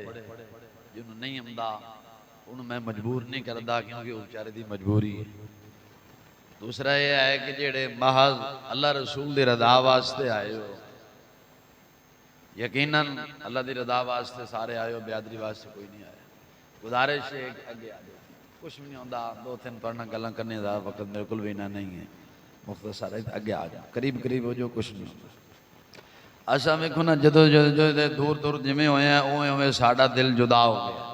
پڑھے جنہوں نہیں آمدا انہوں میں مجبور نہیں کردا کیونکہ وہ بیچارے دی مجبوری ہے۔ دوسرا یہ ہے کہ جڑے محض اللہ رسول دی رضا واسطے آئے ہو، یقیناً اللہ دی رضا واسطے سارے آئے ہو، بیادری واسطے کوئی نہیں آیا۔ گزارش ہے کہ آگے آ جائے، کچھ بھی نہیں ہوتا، دو تین پڑھنا گلاں کرنے دا وقت میرے کل بھی نہیں ہے، مختصر ہے آگے آ جائے، قریب قریب ہو جو کچھ نہیں ہوتا۔ اچھا ویکھو نا جدو دور دور جمیں ہوئے ہیں اوے ہوئے ساڈا دل جدا ہو گیا۔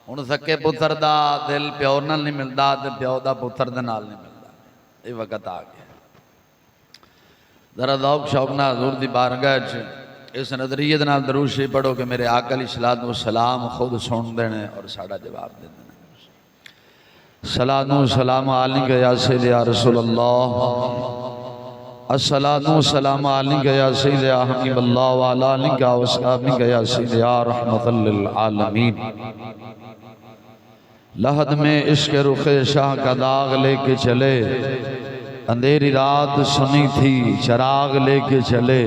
ہن سکے پتر دا دل پیو نال نہیں ملدا تے پیو دا پتر دے نال نہیں ملدا، یہ وقت آ گیا۔ ذرا ذوق شوق نال حضور دی بارگاہ وچ اس نظریے دے نال درود شریف پڑھو کہ میرے آقا علیہ الصلوۃ والسلام خود سن دینے اور ساڈا جواب دے دینے۔ صلاۃ و سلام علیک یا سید یا رسول اللہ، الصلاۃ و سلام علیک یا سید یا حبیب اللہ وعلی آلک و اصحابک یا سید یا رحمت للعالمین۔ لحد میں عشق رخ شاہ کا داغ لے کے چلے، اندھیری رات سنی تھی چراغ لے کے چلے،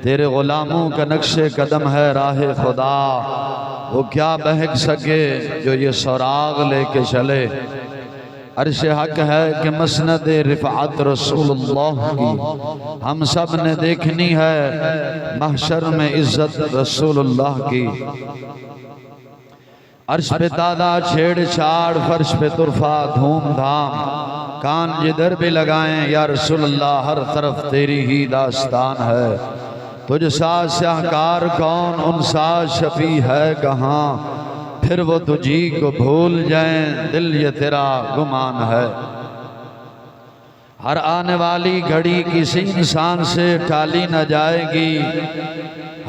تیرے غلاموں کا نقش قدم ہے راہ خدا، وہ کیا بہک سکے جو یہ سراغ لے کے چلے۔ عرش حق ہے کہ مسند رفعت رسول اللہ کی ہم سب نے دیکھنی ہے، محشر میں عزت رسول اللہ کی۔ عرش پہ تادہ چھیڑ چھاڑ، فرش پہ طرفہ دھوم دھام، کان جدھر بھی لگائیں یا رسول اللہ ہر طرف تیری ہی داستان ہے۔ تجھ سا شاہکار کون، ان سا شفیع ہے کہاں، پھر وہ تجھی کو بھول جائیں دل یہ تیرا گمان ہے۔ ہر آنے والی گھڑی کسی انسان سے ٹالی نہ جائے گی،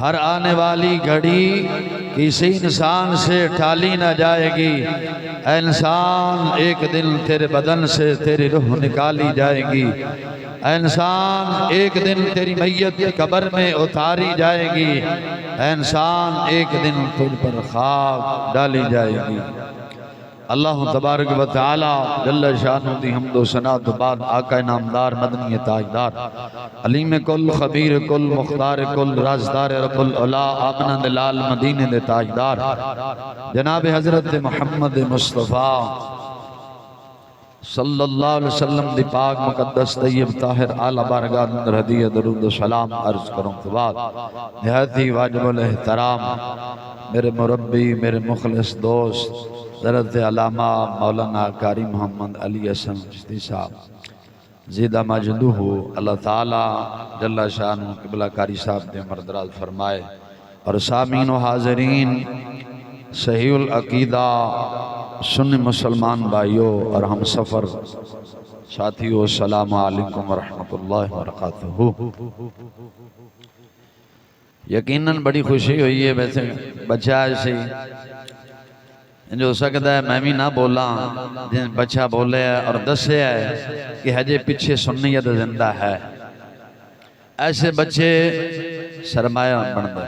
ہر آنے والی گھڑی کسی انسان سے ٹالی نہ جائے گی۔ اے انسان ایک دن تیرے بدن سے تیری روح نکالی جائے گی، اے انسان ایک دن تیری میت قبر میں اتاری جائے گی، اے انسان ایک دن تجھ پر خاک ڈالی جائے گی۔ اللہ تبارک و تعالی جل شانہ دی حمد و ثنا تو بعد آقا نامدار مدنی تاجدار علیم کل خبیر کل مختار کل رازدار رب العلا آمنہ دلال مدینہ دے تاجدار جناب حضرت محمد مصطفیٰ صلی اللہ علیہ وسلم دی پاک مقدس طیب طاہر اعلی بارگاہ اندر ہدیہ درود و سلام عرض کروں تو بعد نہایت واجب الاحترام میرے مربی میرے مخلص دوست حضرت علامہ مولانا قاری محمد علی حسن چشتی صاحب زیدہ مجدو ہو، اللہ تعالیٰ جل شانہ قبلہ قاری صاحب دے مردراز فرمائے، اور سامعین و حاضرین صحیح العقیدہ سنی مسلمان بھائیوں اور ہم سفر ساتھیوں، السلام علیکم ورحمت اللہ وبرکاتہ۔ یقیناً بڑی خوشی ہوئی ہے، ویسے بچہ ایسے جو ہو سکتا ہے میں بھی نہ بولا، بچہ بولے اور دسے ہے کہ ہجے پیچھے سنیت زندہ ہے۔ ایسے بچے سرمایہ بن دے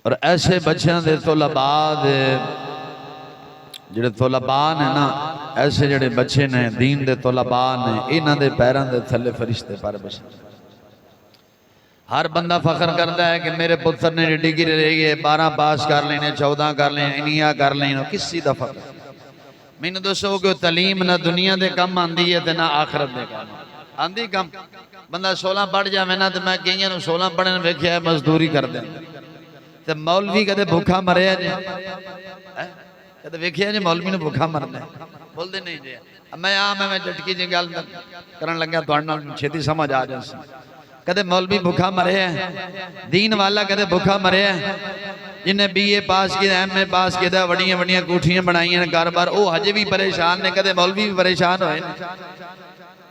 اور ایسے بچیاں دے طلباء دے جڑے طلباء نے نا، ایسے جڑے بچے نے دین دے طلباء نے، انہاں دے پیران دے تھلے فرشتے پر بسن۔ ہر بندہ فخر کرتا ہے کہ میرے پتر نے ڈگری رہی ہے، 12 پاس کر لینے، 14 کر لینے، انہیاں کر لینے، کسی دا فخر میں نے دوستو کہ تعلیم نہ دنیا دے کم آندی ہے نہ آخرت دے کم آندی کم۔ بندہ 16 پڑھ جا میں نا تو میں کہیں نو 16 پڑھنے ویکھیا ہے مزدوری کر دیں، تو مولوی کدے بھوکا مرے ہے جی، کدے ویکھیا ہے جی مولوی نے بھوکا مرنے بول دے نہیں جی۔ میں میں جٹکی جی گل کرن لگا توڑنا چھتی سمجھ آ جائے، کدے مولوی بھوکا مرے ہیں، دین والا کدے بھوکا مرے ہیں، جنہیں بی اے پاس کیا، ایم اے پاس کیا، وڑیاں وڑیاں کوٹھیاں بنائی ہیں کاروبار، او حجے بھی پریشان نے، کدے مولوی بھی پریشان ہوئے،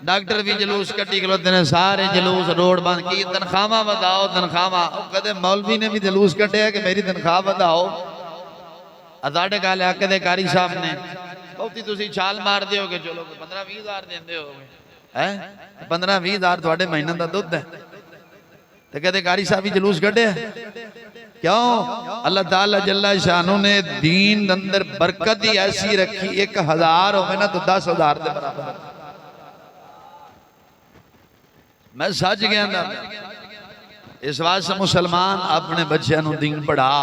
ڈاکٹر بھی جلوس کٹی کلوتے ہیں، سارے جلوس روڈ بند کی، تنخواہ بداؤ تنخواہ، کدے مولوی نے بھی جلوس کٹے ہے کہ میری تنخواہ بداؤ۔ ازاڑے کالے آکدے قاری صاحب نے بہتی تسی چھال مار دے ہو کہ چلو 15-20 ہزار دیں دے ہو گے، 15-20 ہزار تھوڑے مہینہ دا دودھ ہے، تو کہتے قاری صاحب ہی جلوس کٹے ہیں کیوں؟ اللہ تعالیٰ جل شانہ نے دین اندر برکت ہی ایسی رکھی، 1000 ہو میں نا تو 10,000 دے برابر۔ میں سچ گیا نا اس واسطے مسلمان اپنے بچیاں نو دین پڑھا.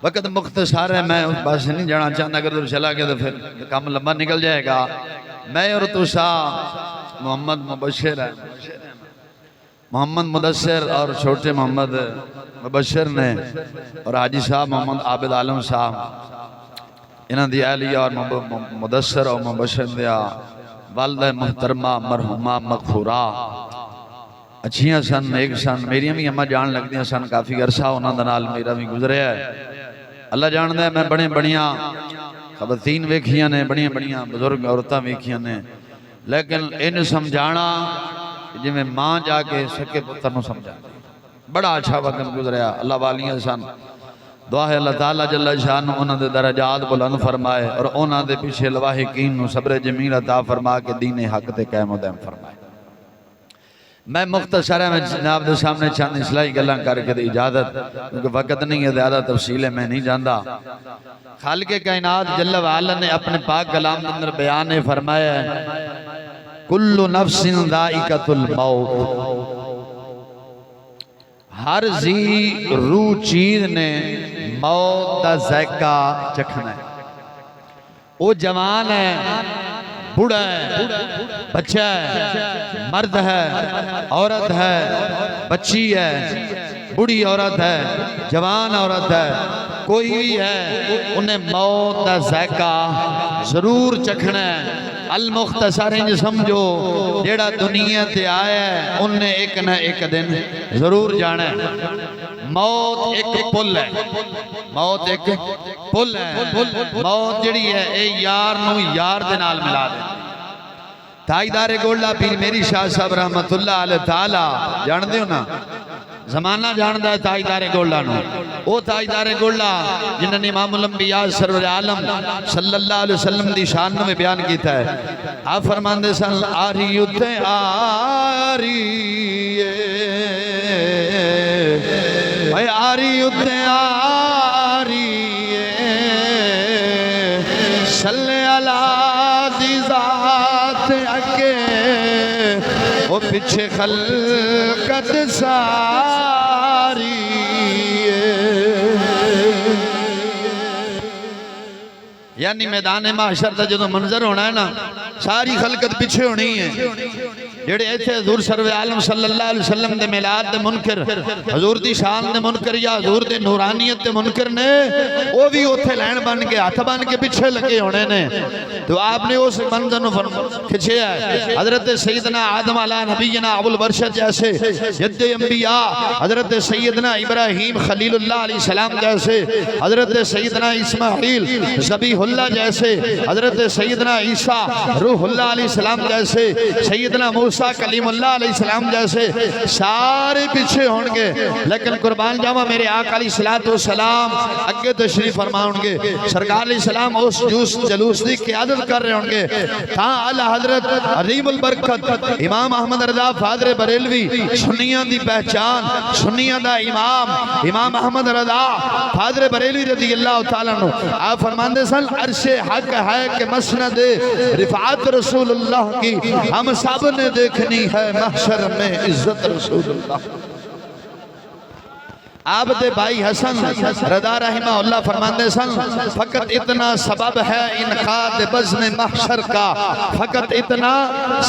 وقت مختصر ہے، میں اس پاس نہیں جانا چاہتا، اگر تو چلا گیا تو پھر کام لمبا نکل جائے گا. میں اور تسا محمد مبشر ہے، محمد مدثر اور چھوٹے محمد مبشر نے اور حاجی صاحب محمد عابد عالم صاحب انہاں دی اہلیہ اور مدثر اور مبشر دیا والدہ محترمہ مرحومہ مغفورہ اچھیاں سن، ایک سن. میری بھی اماں جان لگ دیا سن، کافی عرصہ انہاں دے نال میرا بھی گزریا ہے. اللہ جاندا ہے میں بڑے بڑیاں خواتین ویکھیاں نے، بڑیاں بڑیاں بزرگ عورتاں ویکھیاں نے، لیکن ان سمجھانا جی میں ماں جا کے سکے پتر نو سمجھا. بڑا اچھا وقت گزریا. اللہ والیاں سن. دعا ہے اللہ تعالیٰ جل شان انہاں دے درجات بلند فرمائے اور انہاں دے پیچھے لواحقین نو صبر جمیل عطا فرما کے دین حق تے قائم و دائم فرمائے. میں مختصر ہے، میں جناب دے سامنے چند اصلاحی گلاں کر کے دی اجازت، کیونکہ وقت نہیں ہے، زیادہ تفصیل میں نہیں جاندا. خالق کائنات جل وعلا نے اپنے پاک کلام کے اندر بیان فرمایا ہے کل نفس ذائقۃ الموت. ہر ذی روح چیز نے موت دا ذائقہ چکھنا ہے. وہ جوان ہے، بوڑھا ہے، بچہ ہے، مرد ہے، عورت ہے، بچی ہے، بوڑھی عورت ہے، جوان عورت ہے، کوئی بھی ہے، انہیں موت دا ذائقہ ضرور چکھنا ہے. المختصر انج سمجھو جیڑا دنیا تے آیا ہے انہیں ایک نہ ایک دن ضرور جانا ہے. موت ایک پل ہے، موت ایک پل ہے. موت جڑی ہے اے یار نو یار دے نال ملا دے. تاجدار گولڈا پیر میری شاہ صاحب رحمت اللہ علیہ تعالی جان دے ہو نا، زمانہ جاندہ ہے تاجدار گولڈا نو. او تاجدار گولڈا جنہوں نے امام الانبیاء سرور عالم صلی اللہ علیہ وسلم دی شان میں بیان کیتا ہے. آپ فرماندے سن آری اتے آری اے آری اتے آری صلی اللہ دی ذات اکے وہ پچھے خلقت ساری. یعنی میدان محشر تا جدو منظر ہونا ہے نا، ساری خلقت پیچھے ہونی ہے. جڑے ایتھے حضور سرور عالم صلی اللہ علیہ وسلم دے میلاد دے منکر، حضور دی شان دے منکر یا حضور دے نورانیت دے منکر نے، وہ بھی اوتھے لین بن کے ہاتھ بن کے پیچھے لگے ہونے نے. تو آپ نے اس منظر نو کھچے ہے. حضرت سیدنا آدم علیہ نبینا ابو البشر جیسے جد انبیاء، حضرت سیدنا ابراہیم خلیل اللہ علیہ السلام جیسے، حضرت سیدنا اسماعیل ذبیح اللہ جیسے، حضرت سیدنا عیسیٰ روح اللہ علیہ السلام جیسے، سیدنا موسیٰ کلیم اللہ علیہ السلام جیسے سارے پیچھے ہونگے. لیکن قربان جاوا میرے آقا علیہ السلام اگے تشریف فرما ہونگے. سرکار علیہ السلام اس جلوس دی قیادت کر رہے ہونگے. تھا اللہ حضرت عظیم البرکت امام احمد رضا فادر بریلوی سنیاں دی پہچان، سنیاں دا امام امام احمد رضا فادر بریلوی رضی اللہ تعالیٰ عنہ آپ فرماندے سن عرش حق ہے کہ مسند رفعت رسول اللہ کی ہم سب نے دیکھنی ہے محشر میں عزت رسول اللہ. آپ دے بھائی حسن رضا رحمہ اللہ فرماندے سن فقط اتنا سبب ہے انقاذ بزم محشر کا، فقط اتنا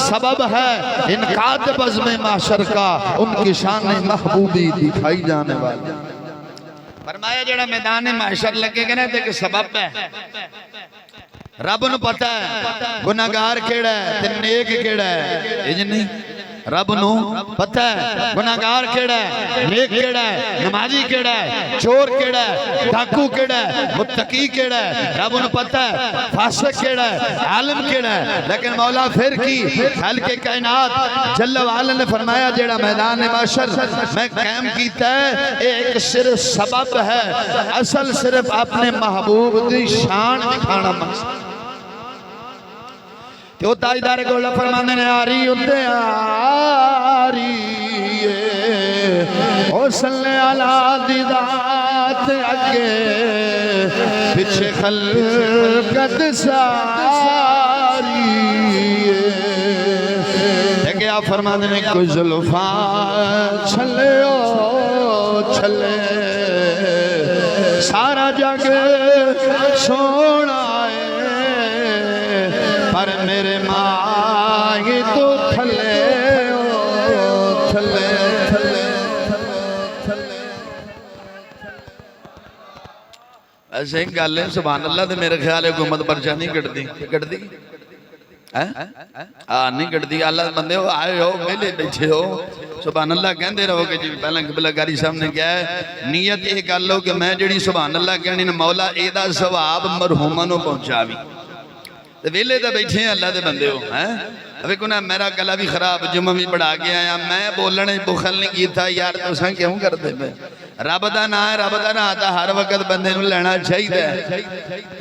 سبب ہے انقاذ بزم محشر کا، ان کی شان محبوبی دکھائی جانے والی. فرمایا جڑا میدان محشر لگے گا نا تے کہ سبب ہے. رب نو پتہ ہے گناہگار کیڑا ہے تے نیک کیڑا ہے. یہ نہیں رب نو پتہ ہے گناہگار کیڑا ہے، نیک کیڑا ہے، نمازی کیڑا ہے، چور کیڑا ہے، ڈاکو کیڑا ہے، متقی کیڑا ہے. رب نو پتہ ہے فاسق کیڑا ہے، عالم کیڑا ہے. لیکن مولا پھر کی خالق کائنات جل وعلا نے فرمایا جیڑا میدان محشر میں قائم کیتا ہے ایک صرف سبب ہے، اصل صرف اپنے محبوب دی شان دکھانا مقصد. تو تاجدار گولڈا فرمانے نے آری اتے آری او صلی اللہ دی ذات اگے پچھے خلقت ساری. دیکھیں آپ آپ فرمانے میں کوئی زلفاں چھلے چھلے سارا جگ سونا ہے پر میرے ماں تو تھلے تھلے تھلے ایسے ہی گل ہے سبحان اللہ تے میرے خیال ہے حکومت پرچہ نہیں کٹدی نہیں کٹدی اللہ بندے ہو آئے ہو ویلے بیٹھے ہو سبحان اللہ کہندے رہو کہ جی پہلا قبلہ گاری صاحب نے کیا ہے نیت یہ کر لو کہ میں جڑی سبحان اللہ کہنی نا مولا اے دا ثواب مرحوماں نو پہنچا بھی تے ویلے تے بیٹھے ہیں اللہ دے بندے ہو ابھی کو نا میرا گلا بھی خراب جمعہ بھی بڑھا کے آیا میں بولنے بخل نہیں کی تھا یار تو سن کیوں کر دے میں رب دا نا ہے رب دا نا آتا ہر وقت بندے نو لینا چاہیے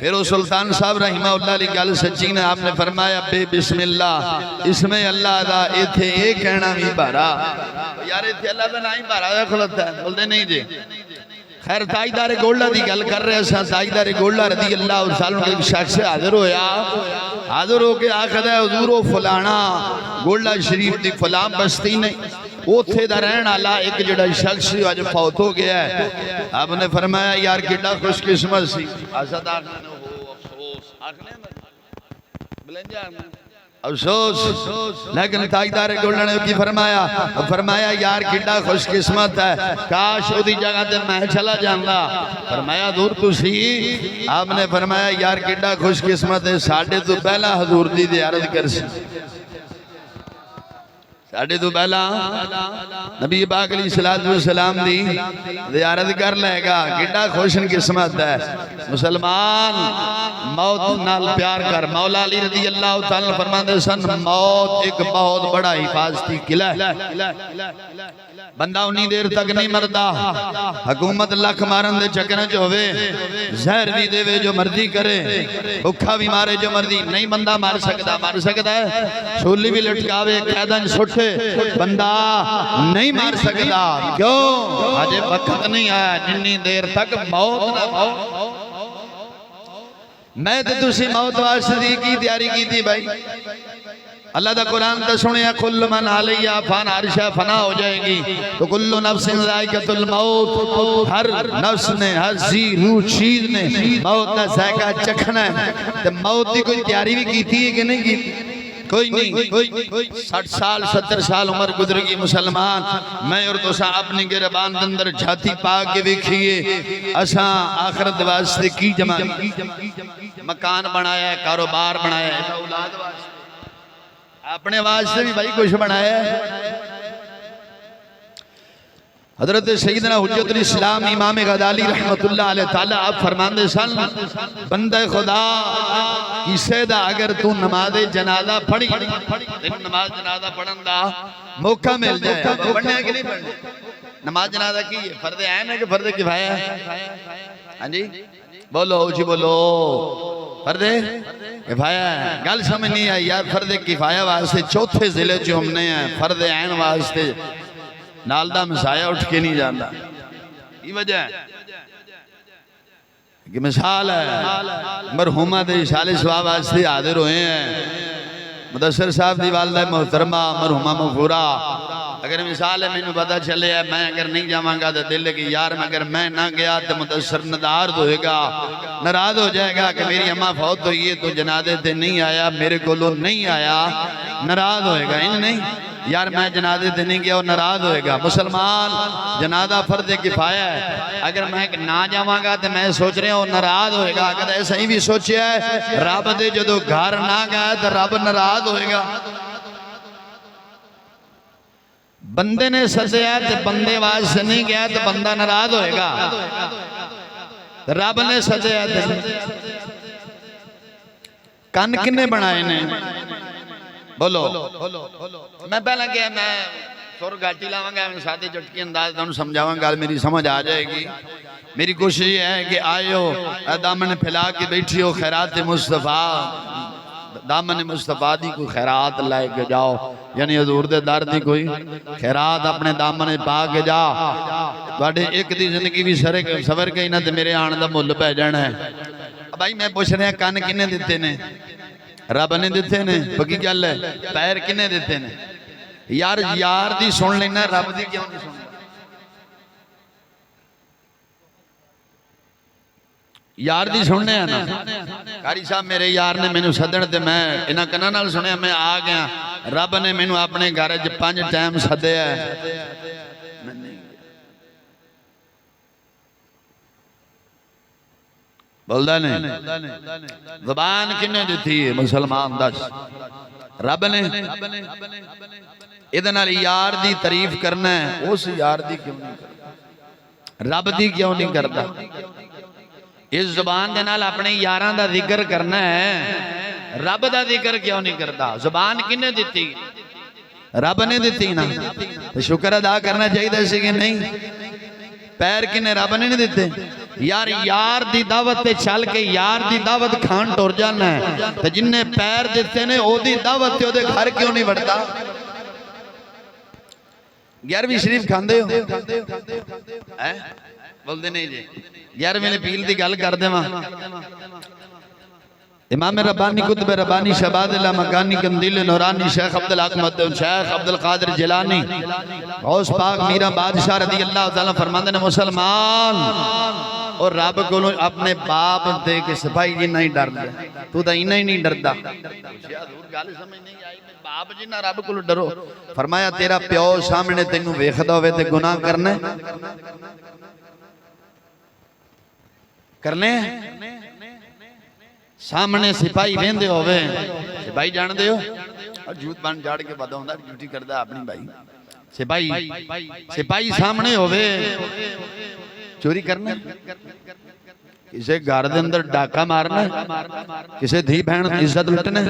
پھر وہ سلطان صاحب رحمہ اللہ علیہ گل سچی نے آپ نے فرمایا بے بسم اللہ اسم اللہ دا ایتھے یہ کہنا بھی بارا یار ایتھے اللہ دا نا ہی بارا دا کھلتا ہے بول دے نہیں جی خیر تاجدار گولڈا دی گل کر رہے ہیں تاجدار گولڈا رضی اللہ تعالیٰ کے ایک شخص سے حاضر ہویا حاضر ہو کے آخر ہے حضور و فلانا گولڈا شریف دی فلان بستی نہیں وہ تھے دا رہن آلہ ایک جڑا شخص آج فوت ہو گیا ہے آپ نے فرمایا یار کٹا خوش قسمت سی آسد آخنے ہو افسوس آخنے بلنجا افسوس لیکن تاجدار گولڈا نے کی فرمایا یار کٹا خوش قسمت ہے کاش او دی جگہ تے میں چلا جاندہ فرمایا دور تو سی آپ نے فرمایا یار کٹا خوش قسمت ہے ساڑھے تو پہلا حضور دی زیارت کر سی ساڑھے تو پہلا نبی پاک علیہ السلام دی زیارت کر لے گا کٹا خوش قسمت ہے مسلمان موت نال پیار کر مولا علی رضی اللہ تعالیٰ فرماندے سن موت ایک بہت بڑا حفاظتی قلعہ ہے بندہ انہی دیر تک نہیں مردا حکومت لکھ مارن دے چکرن جو ہوئے زہر بھی دے وے جو مردی کرے بکھا بھی مارے جو مردی نہیں بندہ مار سکتا ہے شولی بھی لٹکاوے قیدن سٹھے بندہ نہیں مار سکتا کیوں آجے وقت نہیں آیا جنی دیر تک موت نہ میں تے تسی موت واسطے کی تیاری کی تھی بھائی اللہ دا قرآن تا سنیا کل من علیہ فان عرشہ فنا ہو جائے گی تو کل نفس ذائقۃ الموت ہر نفس نے ہر زی روح چیز نے موت کا ذائقہ چکھنا ہے تو موت کی کوئی تیاری بھی کی تھی کہ نہیں کی کوئی نہیں 60 سال 70 سال عمر گزر گئی مسلمان میں اور تو ساں اپنی گربان دندر جھاتی پاک کے دیکھئے اساں آخرت واسطے کی جمع مکان بنایا ہے کاروبار بنایا ہے اولاد واسطے اپنے واسطے بھی بھائی کچھ بنایا ہے حضرت سیدنا حجت الاسلام امام غزالی رحمت اللہ علیہ تعالیٰ آپ فرماندے سن بندہ خدا کسے دا اگر تو نماز جنازہ پڑھی نماز جنازہ پڑھن دا موقع مل جائے پڑھنے ہے کہ نہیں پڑھنے نماز جنازہ کی ہے فرض عین ہے کہ فرض کفایہ ہے ہاں جی بولو جی بولو فرض کفایہ ہے گل سمجھ نہیں آئی یار فرض کفایہ واسطے چوتھے ضلع جو ہم نے ہیں فرض عین واسطے نالدہ مسایہ اٹھ کے نہیں جاندہ یہ وجہ ہے کہ مثال ہے مرحومہ دے اشالِ سواب واسطے حاضر ہوئے ہیں مدثر صاحب دی والدہ محترمہ مرحومہ مغفورہ اگر مثال ہے میں نے پتا چلے ہے میں اگر نہیں جاواں گا تو دل کہ یار اگر میں نہ گیا تو مدثر ندارد ہوئے گا ناراض ہو جائے گا کہ میری اماں فوت ہوئی ہے تو جنازے تے نہیں آیا میرے کولوں نہیں آیا ناراض ہوئے گا نہیں یار میں جنازے تے نہیں گیا اور ناراض ہوئے گا مسلمان جنازہ فرض کفایہ ہے اگر میں نہ جاواں گا تو میں سوچ رہے ہوں ناراض ہوئے گا اگر ایسا ہی بھی سوچیا ہے رب دے جدو گھر نہ گیا تو رب ناراض ہوئے گا بندے نے سزیا تو بندے واسطے نہیں گیا تو بندہ ناراض ہوئے گا رب نے سزیا تو کن کنے بنائے نے بولو میں پہلا کیا میں سور گاٹی لاؤں گا میں ساتھی جٹکی انداز دوں سمجھاؤں گا میری سمجھ آ جائے گی میری کوشش یہ ہے کہ آئے ہو دامن پھیلا کے بیٹھی ہو خیرات مصطفیٰ دامن مصطفیٰ دی کوئی خیرات لائے کے جاؤ یعنی حضور دے دار دی کوئی خیرات اپنے دامن پا کے جا توڑے ایک دی زندگی بھی سور گئی نہ تو میرے آن دا مل پہ جانا ہے بھائی میں پوچھ رہے ہیں کان کنے دیتے نے رب نے دیتے نے پکی گل ہے پیر کنے دیتے نے یار یار دی سن لینا رب دی کیوں نہیں سن؟ یار دی سننے ہیں نا قاری صاحب میرے یار نے مینوں سدن تے میں انہاں کناں نال سنیا میں آ گیا رب نے مینوں اپنے گھر وچ 5 ٹائم سدیا ہے میں نہیں گیا بولدا نہیں زبان کنے دتی ہے مسلمان دس رب نے ادھے نال یار دی تعریف کرنا ہے اس یار دی کیوں نہیں کردا رب دی کیوں نہیں کردا اس زبان دے نال اپنے یاراں دا ذکر کرنا ہے رب دا ذکر کیوں نہیں کرتا زبان کنے دیتی رب نے دیتی نا تو شکر ادا کرنا چاہیے سی کہ نہیں پیر کنے رب نے نہیں دیتے یار یار دی دعوت تے چل کے یار دی دعوت کھان ٹور جانا ہے تو جن نے پیر دیتے نے او دی دعوت تے او دے گھر کیوں نہیں بڑھتا 11ویں شریف کھاندے ہو بول دے نہیں جی 11ویں پیل دی گل کر دے ماں امام ربانی قطب ربانی شہباز اللہ مکانی قندیل نورانی شیخ عبدالحق مدن شیخ عبدالقادر جیلانی غوث پاک میرا بادشاہ رضی اللہ تعالیٰ فرماندے نے مسلمان اور رب کو اپنے باپ دے کے سپاہی جی نہیں ڈر دے تو دا ہی نہیں ڈر دا باپ جی نہ رب کو ڈرو فرمایا تیرا پیو سامنے تینوں ویکھدا ہوئے تے گناہ کرنے کرنے سامنے سپاہی ویندے ہوئے سپاہی جان دے ہو اور جھوٹ بان جاڑ کے بدا ہوندہ جھوٹی کردہ اپنی بھائی سپاہی سامنے ہوئے چوری کرنا کسے گھر دے اندر ڈاکہ مارنا کسے دھی بہن عزت لٹنا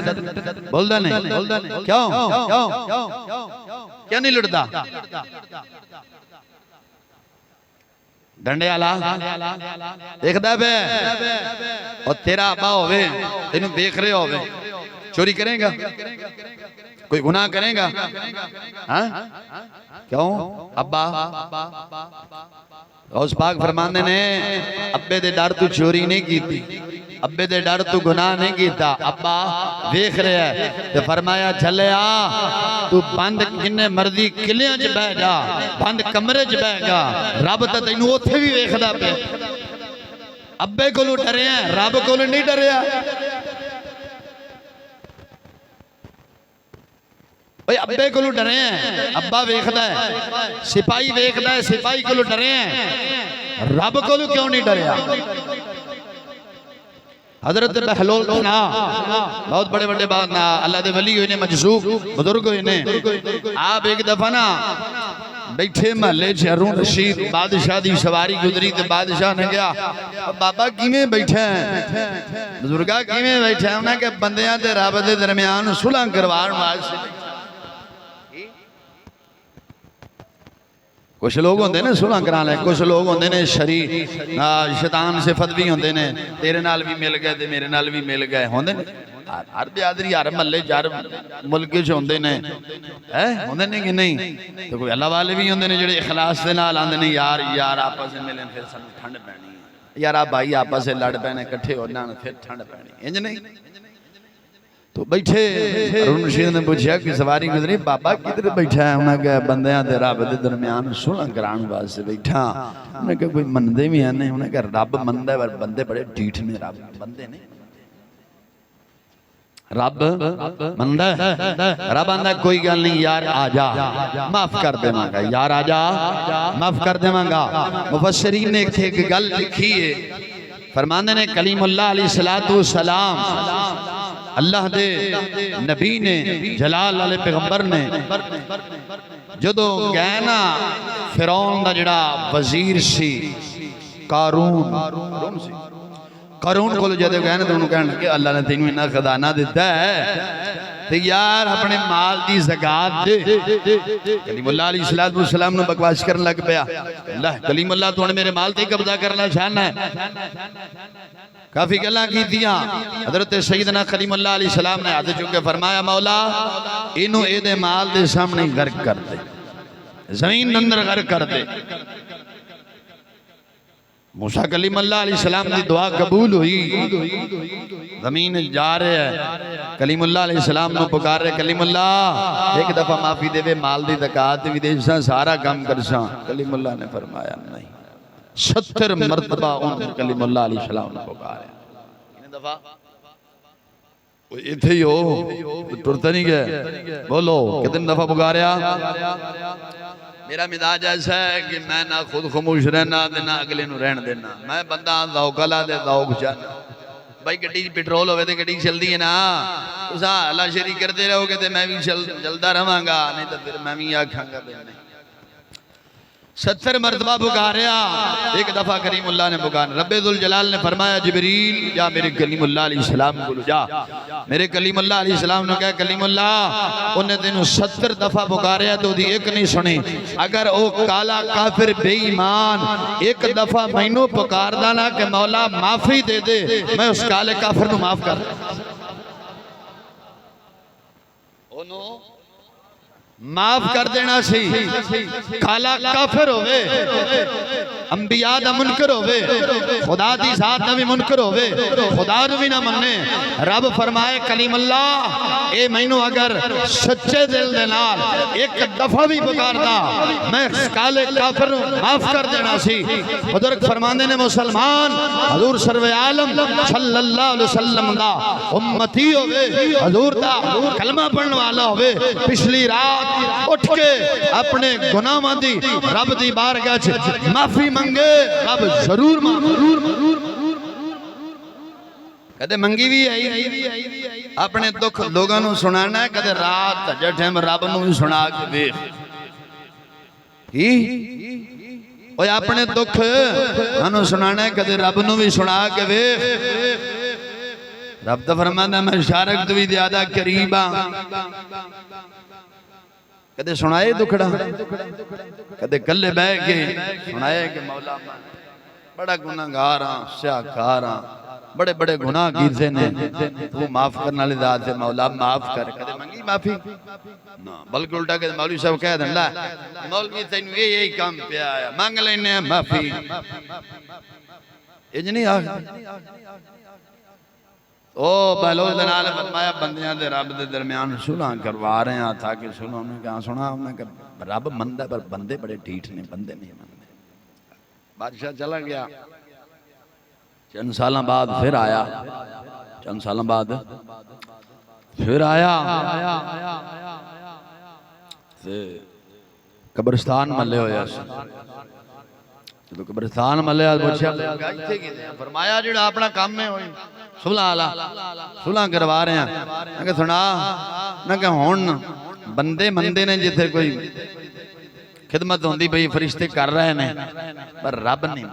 بول دا نہیں کیوں کیا نہیں لٹدا ڈنڈے آلہ دیکھ دا بے اور تیرا ابا ہوئے تینوں دیکھ رہے ہوئے چوری کریں گا کوئی گناہ کریں گا کیوں ابا غوث پاک فرماندے نے ابے دے ڈر تو چوری نہیں کی تھی ابے دے ڈر تو گناہ نہیں کیتا ابا دیکھ رہے ہے تو فرمایا چلے آ تو بند کنے مرضی کلیاں چ بہ جا بند کمرے چ بہ گا رب تے تینوں اوتھے بھی ویکھدا پیا ابے کولوں ڈرے ہیں رب کولوں نہیں ڈریا بھئی ابے کولوں ڈرے ہیں ابا ویکھدا ہے سپاہی ویکھدا ہے سپاہی کولوں ڈرے ہیں رب کولوں کیوں نہیں ڈریا حضرت بہلول نا بہت بڑے بڑے بات نا اللہ دے ولی ہوئے نے مجذوب بزرگ ہوئے نے آپ ایک دفعہ نا بیٹھے محلے ہارون رشید بادشاہ دی سواری گزری تے بادشاہ نے کہا بابا کیویں بیٹھے ہیں بزرگا کیویں بیٹھے ہیں انہاں کہ بندیاں تے رب دے درمیان صلح کروان واسطے کچھ لوگ ہوندے نے صلح کران لے کچھ لوگ ہوندے نے شیطان سے فتوی ہوندے نے تیرے نال بھی مل گئے تے میرے نال بھی مل گئے ہوندے نے ہر بیادری ہر محلے ہر ملک وچ ہوندے نے ہوندے نے کہ نہیں تو کوئی اللہ والے بھی ہوندے نے جڑے اخلاص دے نال آندے نے یار آپس میں ملن پھر سانوں ٹھنڈ پینی ہے یار بھائی آپس سے لڑ پینے اکٹھے ہونا پھر ٹھنڈ پینی انج نہیں تو بیٹھے ہارون رشید نے پوچھا کہ سواری گزری بابا کدھر بیٹھا ہے انہاں کہ بندیاں تے رب دے درمیان صلح کران واسطے بیٹھا انہاں کہ کوئی مندے بھی ہیں نہیں انہاں کہ رب مندہ ہے بندے بڑے ڈیٹھ نے رب بندے نہیں رب مندہ ہے رب آندہ کوئی گل نہیں یار آجا معاف کر دے مانگا یار آجا معاف کر دے مانگا مفسرین نے ایک گل لکھی ہے فرماندے نے کلیم اللہ علیہ السلام اللہ دے نبی نے جلال علیہ پیغمبر نے جدو گئے نا فرعون دا جڑا وزیر سی قارون کو جدو گئے نا تو انہوں کہنے کہ اللہ نے تینوں انہا خزانہ دیتا ہے تو یار اپنے مال دی زکاة دے کلیم اللہ علیہ السلام نے بکواس کرنے لگ پیا اللہ کلیم اللہ تو نے میرے مال تے قبضہ کرنا چاہنا ہے کافی گلہ کی دیا حضرت سیدنا کلیم اللہ علیہ السلام نے ہاتھ چکے فرمایا مولا انہوں اے دے مال دے سامنے غرق کر دے زمین اندر غرق کر دے موسیٰ کلیم اللہ علیہ السلام دی دعا قبول ہوئی، زمین جا رہے ہیں، کلیم اللہ علیہ السلام نو پکار رہے، کلیم اللہ ایک دفعہ معافی دے وے، مال دی زکات بھی دے ساں، سارا کام کر ساں۔ کلیم اللہ نے فرمایا نہیں، 70 مرتبہ ان کلیم اللہ علیہ السلام نے پکارے۔ کتنے دفعہ اتھے ہی ہو ٹرتا نہیں گئے، بولو کتنے دفعہ پکاریا؟ میرا مزاج ایسا ہے کہ میں نہ خود خاموش رہنا نہ اگلے نو رہن دینا، میں بندہ ذوق لا دے ذوق جانا۔ بھائی گڈی پیٹرول ہوئے تے گڈی چل دی ہے نا، تساں اللہ شریک کرتے رہو گے تے میں بھی چلدا رہواں گا، نہیں تو پھر میں بھی آکھاں گا نہیں۔ 70 مرتبہ پکاریا، ایک دفعہ کریم اللہ نے پکارا، رب ذوالجلال نے فرمایا جبریل جا میرے کلیم اللہ علیہ السلام کو جا، میرے کلیم اللہ علیہ السلام نے کہا کلیم اللہ انہیں دنوں 70 دفعہ پکاریا تو دی ایک نہیں سنی، اگر او کالا کافر بے ایمان ایک دفعہ مینوں پکار دانا کہ مولا معافی دے دے، میں اس کالے کافر نو معاف کر انہوں معاف کر دینا سی، کالا کافر ہوئے، انبیاء دا منکر ہوئے، خدا دی ذات دا بھی منکر ہوئے، خدا دا بھی نہ مننے۔ رب فرمائے کلیم اللہ اے مینوں اگر سچے دل دے نال ایک دفعہ بھی پکار دا میں کالے کافر معاف کر دینا سی۔ بزرگ فرماندے نے مسلمان حضور سرور عالم صلی اللہ علیہ وسلم دا امتی ہوئے، حضور دا کلمہ پڑھنے والا ہوئے، پچھلی رات اٹھ کے اپنے گناہاں دی رب دی بارگاہ وچ معافی منگے، رب ضرور کدے منگی بھی آئی، اپنے دکھ لوگاں نو سنانا ہے، کدے رات جٹھم رب نو بھی سنا کے دیکھ اوہ اپنے دکھ انو سنانا ہے، کدے رب نو بھی سنا کے دیکھ۔ رب تو فرمانا میں شارک تو بھی زیادہ قریباں، کدے سنائے دکھڑا، کدے کلے بہ کے سنائے کہ مولا بڑا گناہگاراں سیاہکاراں بڑے بڑے گناہ کیتے نے، تو معاف کرنا لے ذات ہے، مولا معاف کر، کدے منگی معافی نا، بلکہ الٹا کہ مولوی صاحب کہہ دیں اللہ مولوی تینوں یہی کام پہ آیا مانگ لینے معافی، اجنی آگ او بہلول دنال فرمایا بندیاں دے رب دے درمیان سلح کروا رہے ہیں تاکہ سلح انہوں نے کہا سنا انہوں نے کہا رب مندہ پر بندے بڑے ٹھیٹ نے، بندے نہیں مندے۔ بادشاہ چلا گیا، چند سالہ بعد پھر آیا، چند سالہ بعد پھر آیا، قبرستان ملے ہویا تو قبرستان ملے فرمایا جڑا اپنا کام میں ہوئی صلح کروا رہے ہیں، نہ کہ سنا نہ کہ ہون بندے مندے نے جتھے کوئی خدمت ہوندی بھئی فرشتے کر رہے ہیں پر رب نہیں،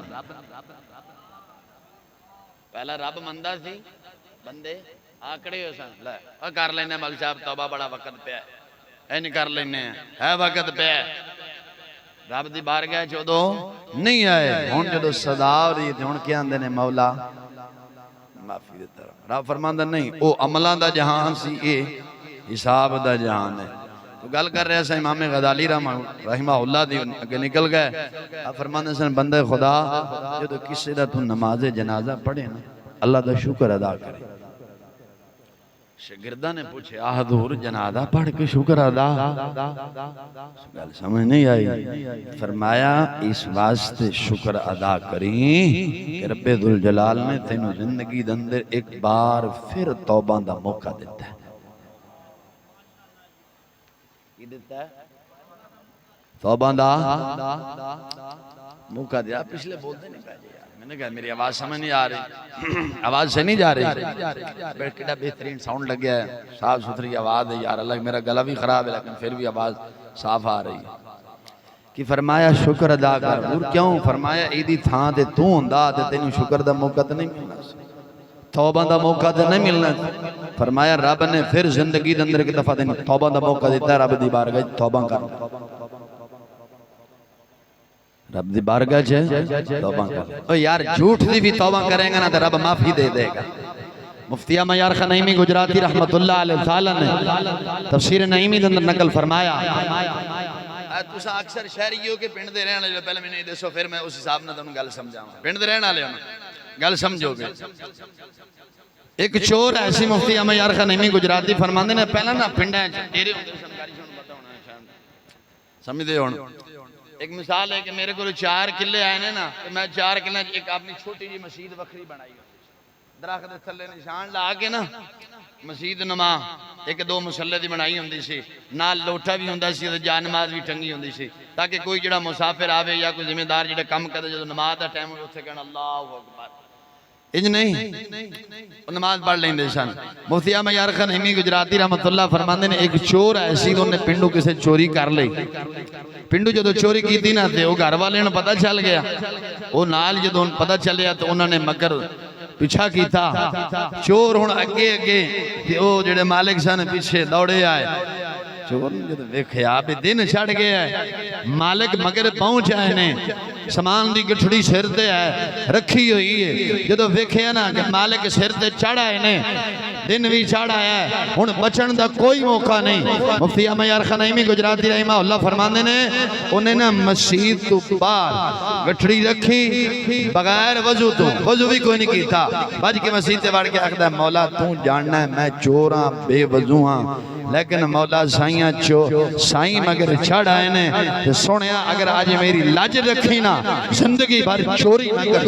پہلا رب مندہ سی بندے آکڑے ہو سن لے کر لینے مل صاحب توبہ بڑا وقت پہ ہے این کر لینے ہے وقت پہ ہے، رب دی بارگاہ چودوں نہیں آئے، ہون جدو صدا ہو رہی تھی ہون کیا اندے نے مولا معافی دیتا رہا، رب فرماندہ نہیں او عملان دا جہان سی اے حساب دا جہان ہے۔ تو گل کر رہے ہیں امام غزالی رحمہ اللہ دی اگے نکل گئے، آپ فرماندہ سن بندہ خدا جدو کسی دا تو نماز جنازہ پڑھے نا اللہ دا شکر ادا کرے۔ شگردہ نے پوچھے حضور جنازہ پڑھ کے شکر ادا، گل سمجھ نہیں آئی، فرمایا اس واسطے شکر ادا کریں کہ رب ذوالجلال نے تینوں زندگی دندر ایک بار پھر توبہ دا موقع دیتا ہے۔ کی دیتا ہے؟ توبہ دا موقع دیا، پچھلے بولتے نہیں پہلے یار، میں نے کہا میری آواز سمجھ نہیں آ رہی، آواز سے نہیں جا رہی، کڑا بہترین ساؤنڈ لگ گیا ہے، صاف ستھری آواز ہے یار، اللہ میرا گلا بھی خراب ہے لیکن پھر بھی آواز صاف آ رہی ہے۔ کہ فرمایا شکر ادا کر، اور کیوں؟ فرمایا ایدی تھان دے تو ہوندا تے تینوں شکر دا موقع تے نہیں ملنا، توبہ دا موقع تے نہیں ملنا۔ فرمایا رب نے پھر زندگی دے اندر ایک دفعہ تینوں توبہ دا موقع دیتا ہے، رب دی بارگاہ توبہ کر، رب دی بارگاہ توبہ کر۔ او یار جھوٹ دی بھی توبہ کریں گا نا تو رب معافی دے دے گا۔ مفتیہ معیار خان نعیمی گجراتی رحمت اللہ علیہ تعالیٰ نے تفسیر نعیمی دے اندر نقل فرمایا تساں اکثر شہری ہو کہ پنڈ دے رہن والے پہلے میں دسو پھر میں اس حساب نال تانوں گل سمجھاواں پنڈ دے رہن والے ہو گل سمجھو گے ایک چور ایسی مفتی احمد یار خان نعیمی گجراتی فرماندے نے پہلا نا پنڈاں وچ ڈیرے ہوندے سن گاری سن پتہ ہونا شاید سمجھدے ہون ایک مثال ہے کہ میرے کو 4 کلے آئے نے نا کہ میں 4 کلے ایک اپنی چھوٹی جی مسجد وکھری بنائی درخت دے تھلے نشان لا کے نا مسجد نما ایک 2 مصلے دی بنائی ہوندی سی نال لوٹا بھی ہوندا سی تے جا نماز بھی ٹنگی ہوندی سی تاکہ کوئی جڑا مسافر آوے یا کوئی ذمہ دار جڑا کم کرے جدوں نماز دا ٹائم ہوے اوتھے کہنا اللہ اکبر انج نہیں نماز پڑھ لیندے سن مفتی احمد یار خان نعیمی گجراتی رحمت اللہ فرماندے نے ایک چور ایسی تو انہیں پنڈو کسے چوری کر لئی پنڈو جدو چوری کی تھی نا تے وہ گھر والے نے پتہ چل گیا وہ نال جدو پتہ چلیا تو انہوں نے مگر پیچھا کیتا چور ہن اگے اگے تے او جڑے مالک سن پیچھے دوڑے آئے چور نے جدو ویکھیا بھی دن چھڑ گیا ہے مالک مگر پہنچ آئے نے سامان دی گٹھڑی سر تے ہے رکھی ہوئی ہے جدو ویکھیا نا کہ مالک سر تے چڑھ آئے نے دن بھی چڑھ آیا ہے ہن بچن دا کوئی موقع نہیں مفتی احمد یار خان نعیمی گجراتی رحمہ اللہ فرماندے نے انہیں نا مسجد تو باہر گٹھڑی رکھی بغیر وضو تو وضو بھی کوئی نہیں کیتا بج کے مسجد تے وڑ کے آکھدا ہے مولا تو جاننا ہے میں چور ہاں بے وضو ہاں لیکن مولا سائیاں سائیں مگر چڑھ آئے نے تو سنیا اگر آج میری لاج رکھی نا زندگی بھر چوری نہ کر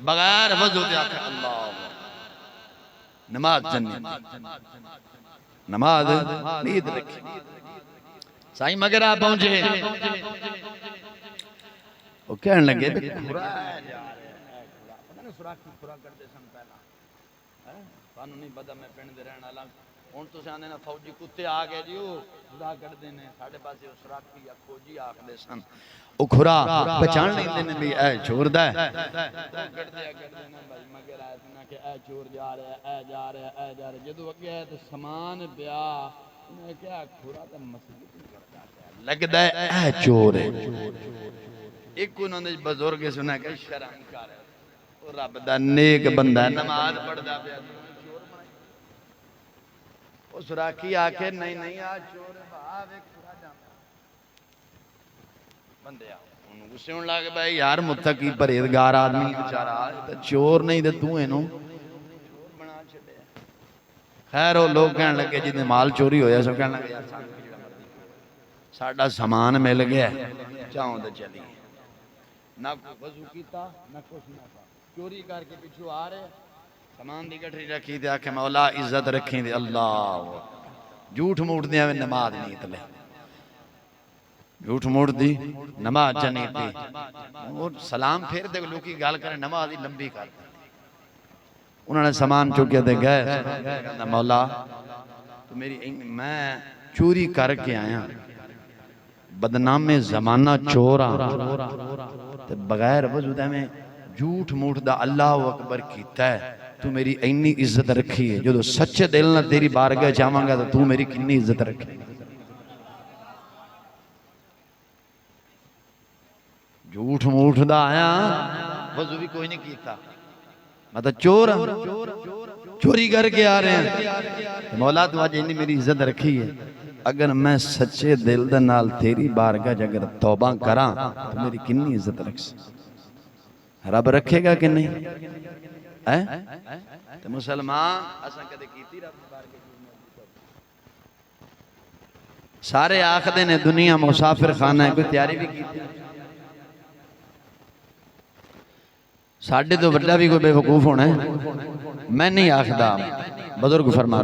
بغیر وضو دے آکھا اللہ نماز جنی نماز نیت رکھی سائیں مگر آپ پہنچے وہ کہنے لگے کھرا ہے جا رہے پتہ نہیں سراخ کی کھرا کرتے سن پہلا پانو نہیں پتا میں پنڈ دے رہن والا ہوں تو آنے نا فوجی کتے آ گئے جی وہ خدا کرتے ہیں ساڑھے پاسے وہ سراخی یا کھوجی آکھدے سن وہ کھرا پہچان لیندے نے بھی اے چور دا ہے کرتے ہیں بھائی مگر آئے سنا کہ اے چور جا رہے اے جا رہے اے جا رہے جدو اگے ہے تو سامان پیا انہیں کیا کھرا تے مسجد لگدا ہے اے چور ہے ایک انہوں نے بزرگ سنا کہ شرم کر ہے وہ رب دا نیک بندہ ہے نماز پڑھدا پیا وہ سراخی آکے نہیں آج چور بھاو ایک کھرا جانا بندے آؤ انہوں گسے ہون لگے بھائی یار متقی پرہیزگار آدمی بیچارہ چور نہیں دے تو اینوں چور بنا چھڈے خیر وہ لوگ کہنے لگے جتنے مال چوری ہویا سب کہنے لگے یار ساڈا سامان مل گیا چاہوں تے چلیے نہ وضو کیتا نہ کچھ نہ چوری کر کے پیچھے آ رہے سامان دی گٹھڑی رکھی تے آکھے مولا عزت رکھیں دے اللہ جھوٹ موٹ دیاں میں نماز نہیں تلے جھوٹ موٹ دی نماز جنی دی اور سلام پھر دے لوکی گال کرے نماز دی لمبی کر دی انہوں نے سامان چکے دے گئے مولا تو میری میں چوری کر کے آیا بدنام زمانہ چورا بغیر وجود میں جھوٹ موٹ دا اللہ اکبر کیتا ہے تو میری اینی عزت رکھی ہے جو سچے دل نہ تیری بارگاہ جاواں گا تو میری کنی عزت رکھی جھوٹ موٹ دا آیا وضو بھی کوئی نہیں کیتا مطلب چور چوری کر کے آ رہے ہیں مولا تو آج اینی میری عزت رکھی ہے اگر میں سچے دل دے نال تیری بارگاہ اگر توبہ کراں تو میری کنی عزت رکھ رب رکھے گا کہ نہیں تو مسلمان اساں کدے کیتی رب بارگاہ سارے آخدے نے دنیا مسافر خانہ ہے کوئی تیاری بھی کیتی ساڑھے تو بڑا بھی کوئی بے وقوف ہونا ہے میں نہیں آخدہ بزرگ فرما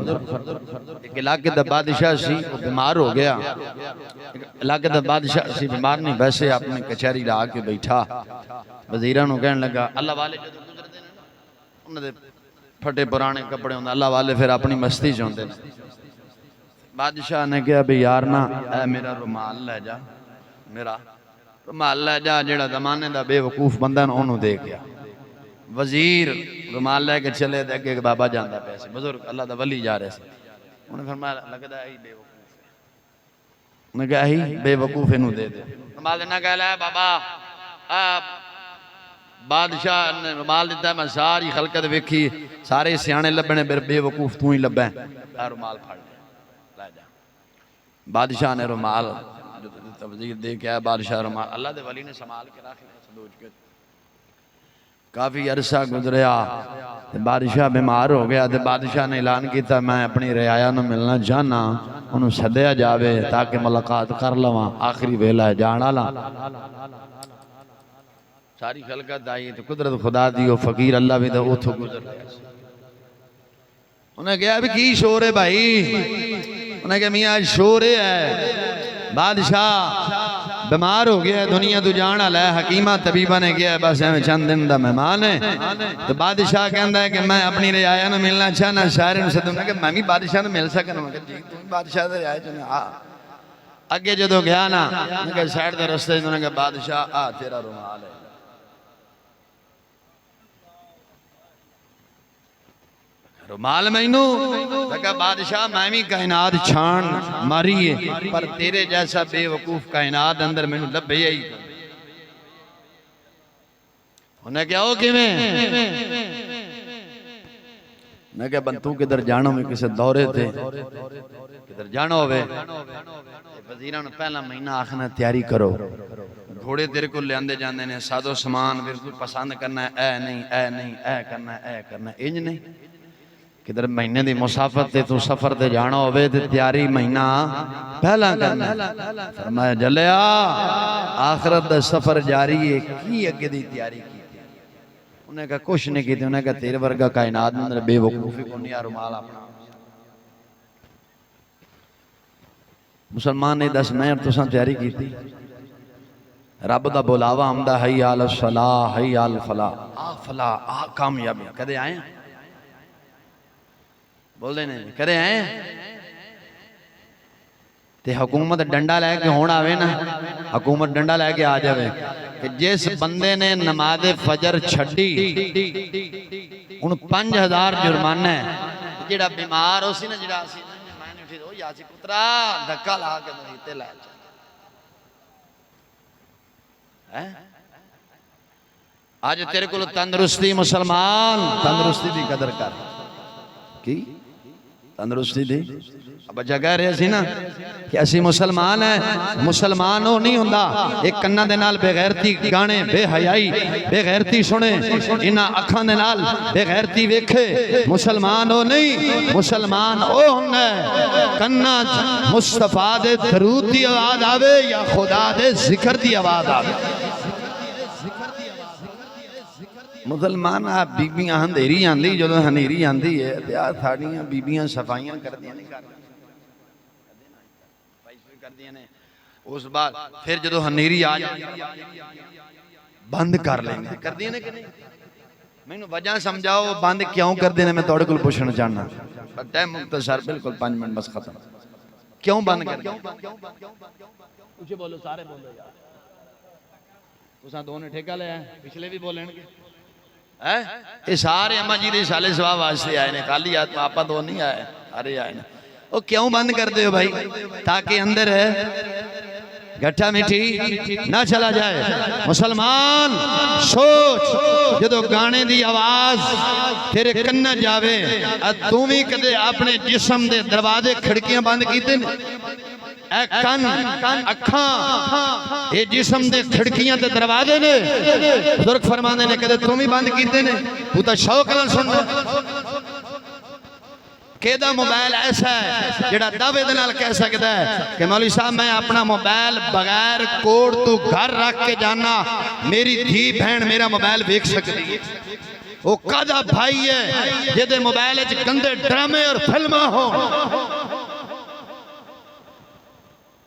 ایک علاقے دا بادشاہ سی وہ بیمار ہو گیا علاقے دا بادشاہ سی بیمار نہیں ویسے اپنے کچھاری لا کے بیٹھا وزیران ہو کہنے لگا اللہ والے جو گزرتے ہیں انہوں نے پھٹے پرانے کپڑے ہوندے اللہ والے پھر اپنی مستی چاہتے ہیں بادشاہ نے کہا بھی یارنا اے میرا رومال لے جا میرا رومال لے جا جیڑا زمانے دا بے وقوف بندہ انہوں دے گیا وزیر رومال لے کے چلے دے کہ بابا جاندہ پیسے بزرگ اللہ دا ولی جا رہے سے انہوں نے فرمایا لگتا ہے بے وقوف ہے انہوں نے کہا بے وقوف انہوں دے دے رومال دینا کہا لے بابا بادشاہ نے رومال دیتا ہے میں ساری خلقت ویکھی سارے سیانے لبنے بے وقوف تو ہی لبیں رومال پھاڑ لے جا بادشاہ نے رومال توزیر دے کے آیا، بادشاہ رومال اللہ دے ولی نے سنبھال کے رکھ لیا صدوج کے۔ کافی عرصہ گزریا، بادشاہ بیمار ہو گیا، بادشاہ نے اعلان کیتا میں اپنی رعایا نو ملنا چاہنا، انہوں سدیا جاوے تاکہ ملاقات کر لواں، آخری ویلا ہے جان والا۔ ساری خلقت آئی تو قدرت خدا دی، وہ فقیر اللہ بھی تو اتھو گزر گیا۔ انہیں کہا ابھی کی شور ہے بھائی؟ انہیں کہا میاں شور ہے، بادشاہ بیمار ہو گیا ہے، دنیا تو جان والا ہے، حکیمہ طبیبہ نے کیا ہے بس ہمیں چند دن دا مہمان ہے۔ تو بادشاہ کہندا ہے کہ میں اپنی رعایا نہ ملنا چاہنا، شاعر نے صدم نے کہا میں بھی بادشاہ نہ مل سکنا، میں کہا جی تم بادشاہ دے رعایا چاہنا آ۔ اگے جدو گیا نا، میں کہا سائڈ دے رستے انہوں نے کہا بادشاہ آ تیرا رومال ہے۔ رومال مینو لگا بادشاہ میں بھی کائنات چھان ماری ہے، پر تیرے جیسا بے وقوف کائنات اندر مینو لبے ہی۔ انہیں کہا ہو کی میں؟ میں کہا بنتو کدھر جانا میں کسے دورے تھے، کدھر جانا ہوئے؟ وزیران نے پہلا مہینہ آخنا تیاری کرو، گھوڑے تیرے کو لے آندے جاندے نے، سادو سامان بالکل پسند کرنا ہے، اے نہیں اے نہیں اے کرنا ہے اے کرنا ہے، انج نہیں۔ کدھر مہینے دی مسافت تے تو سفر تے جانا ہوئے تے تیاری مہینہ پہلا کرنا ہے۔ فرمایا جلیا آخرت دا سفر جاری ہے، کی اگے دی تیاری کی؟ انہیں کہا کچھ نہیں کی تھی، انہیں کہا تیرے ورگا کائنات میں بے وقوفی کو نہیں رومال اپنا۔ مسلمان نے 10 مہر تو سن تیاری کی تھی، رب دا بلاوا آمدہ حی آل الصلاح حی آل الفلاح، آ فلاح آ کامیابی کدے آئے ہیں؟ بول دے نہیں کرے ہیں؟ تے حکومت ڈنڈا لے کے ہونا آوے نا، حکومت ڈنڈا لے کے آ جاوے کہ جس بندے نے نماز فجر چھڑی ان 5000 جرمانہ ہے، جڑا بیمار ہو سی نا جڑا سی میں نے اٹھی ہو یا سی پترا دھکا لا کے مریتے لائے جائے۔ آج تیرے کو تندرستی مسلمان، تندرستی دی قدر کر کی تندرستی دی۔ اب جگہ رہے سی نا کہ اسی مسلمان ہیں، مسلمان ہو نہیں ہوندہ ایک کنہ دے نال بے غیرتی گانے، بے حیائی بے غیرتی سنے، انہا اکھان دے نال بے غیرتی ویکھے، مسلمان ہو نہیں، مسلمان ہو ہوندہ کنہ مصطفیٰ دے درود دی آواز آوے یا خدا دے ذکر دی آواز آوے۔ مسلمان آپ بیبیاں ہندیری آندھی جو ہنیری آندھی ہے تیار تھاڑیاں بیبیاں صفائیاں کر دیا نہیں کر دیا نہیں اس بات پھر جو ہنیری آ بند کر لینے کر دیا نہیں کہ نہیں میں نے وجہ سمجھاؤ بند کیوں کر دینے میں توڑے کل پوچھنا چاہنا ٹائم مختصر بالکل 5 منٹ بس ختم کیوں بند کر دیا کچھ بولو سارے بولو یار تُساں دونے ٹھیکہ لے آئے پچھلے بھی بولیں گے یہ سارے اما جی دے سالے سواب واسطے آئے نے کالی آتما آپا دو نہیں آئے ارے آئے نے وہ کیوں بند کر دے ہو بھائی تاکہ اندر ہے گھٹا میٹھی نہ چلا جائے مسلمان سوچ جدو گانے دی آواز تیرے کنہ جاوے تمہیں کدے اپنے جسم دے دروازے کھڑکیاں بند کیتے ہیں اے کن اکھاں اے جسم دے کھڑکیاں تے دروازے نے بزرگ فرمانے نے کدے تمہیں بند کیتے ہیں تو تا شوق نہ سن دے کیدہ موبائل ایسا ہے جڑا دعوے دنال کہہ سکتا ہے کہ مولوی صاحب میں اپنا موبائل بغیر کوڈ تو گھر رکھ کے جانا میری دھی بہن میرا موبائل بیک سکتی ہے وہ قدہ بھائی ہے جدے موبائل اچھ گندے ڈرامے اور فلمہ ہو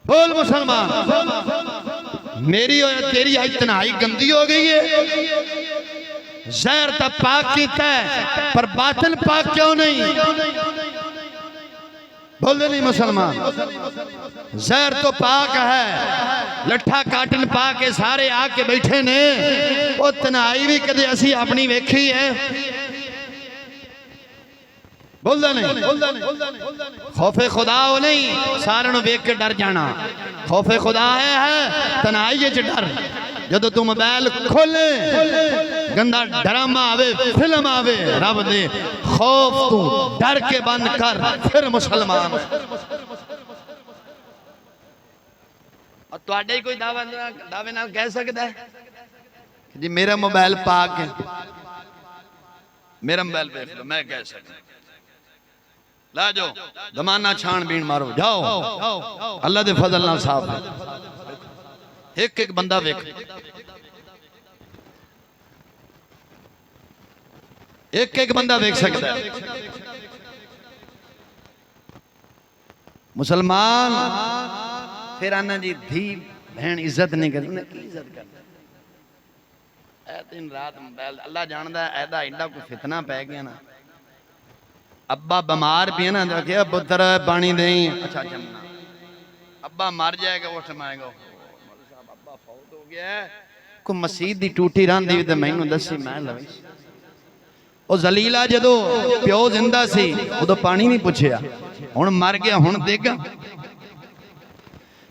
بول مسلمان میری اور تیری اتنائی گندی ہو گئی ہے زہر تا پاک کیتا ہے پر باطن پاک کیوں نہیں بول دے نہیں مسلمان زہر تو پاک ہے لٹھا کاٹن پاک ہے سارے آکے بیٹھے نے اتنا آئی بھی کدے اسی اپنی ویکھی ہے بول دے نہیں خوف خدا ہو نہیں سارنوں ویک کے ڈر جانا خوف خدا ہے تنہائی یہ ڈر جدو تو موبائل کھولے گندہ ڈرامہ آوے فلم آوے رب دے خوف تو ڈر کے بند کر پھر مسلمان اور تواڈے ہی کوئی دعوے نال کہہ سکتا ہے کہ جی میرا موبائل پاک ہے، میرا موبائل دیکھ لو، میں کہہ سکتا لا جو زمانہ چھان بین مارو جاؤ، اللہ دے فضل نال صاف ہے، ایک ایک بندہ ویکھ، ایک ایک بندہ ویکھ سکتا ہے۔ مسلمان پھر آنا جی دھی بہن عزت نہیں کرتی، انہیں کی عزت کرتا اے دن رات موبائل، اللہ جاندہ ہے ایدہ انڈا کو فتنہ پہ گیا نا، ابا بمار بھی ہے نا جو کہ پتر پانی دیں، اچھا جمنا ابا مر جائے گا وہ سمائے گا ابا فوت ہو گیا ہے، کو مسید دی ٹوٹی ران دی تو میں انہوں دسی میں لوئی او زلیلہ جدو پیو زندہ سی وہ تو پانی نہیں پوچھیا، ہون مر گیا ہون دے گا۔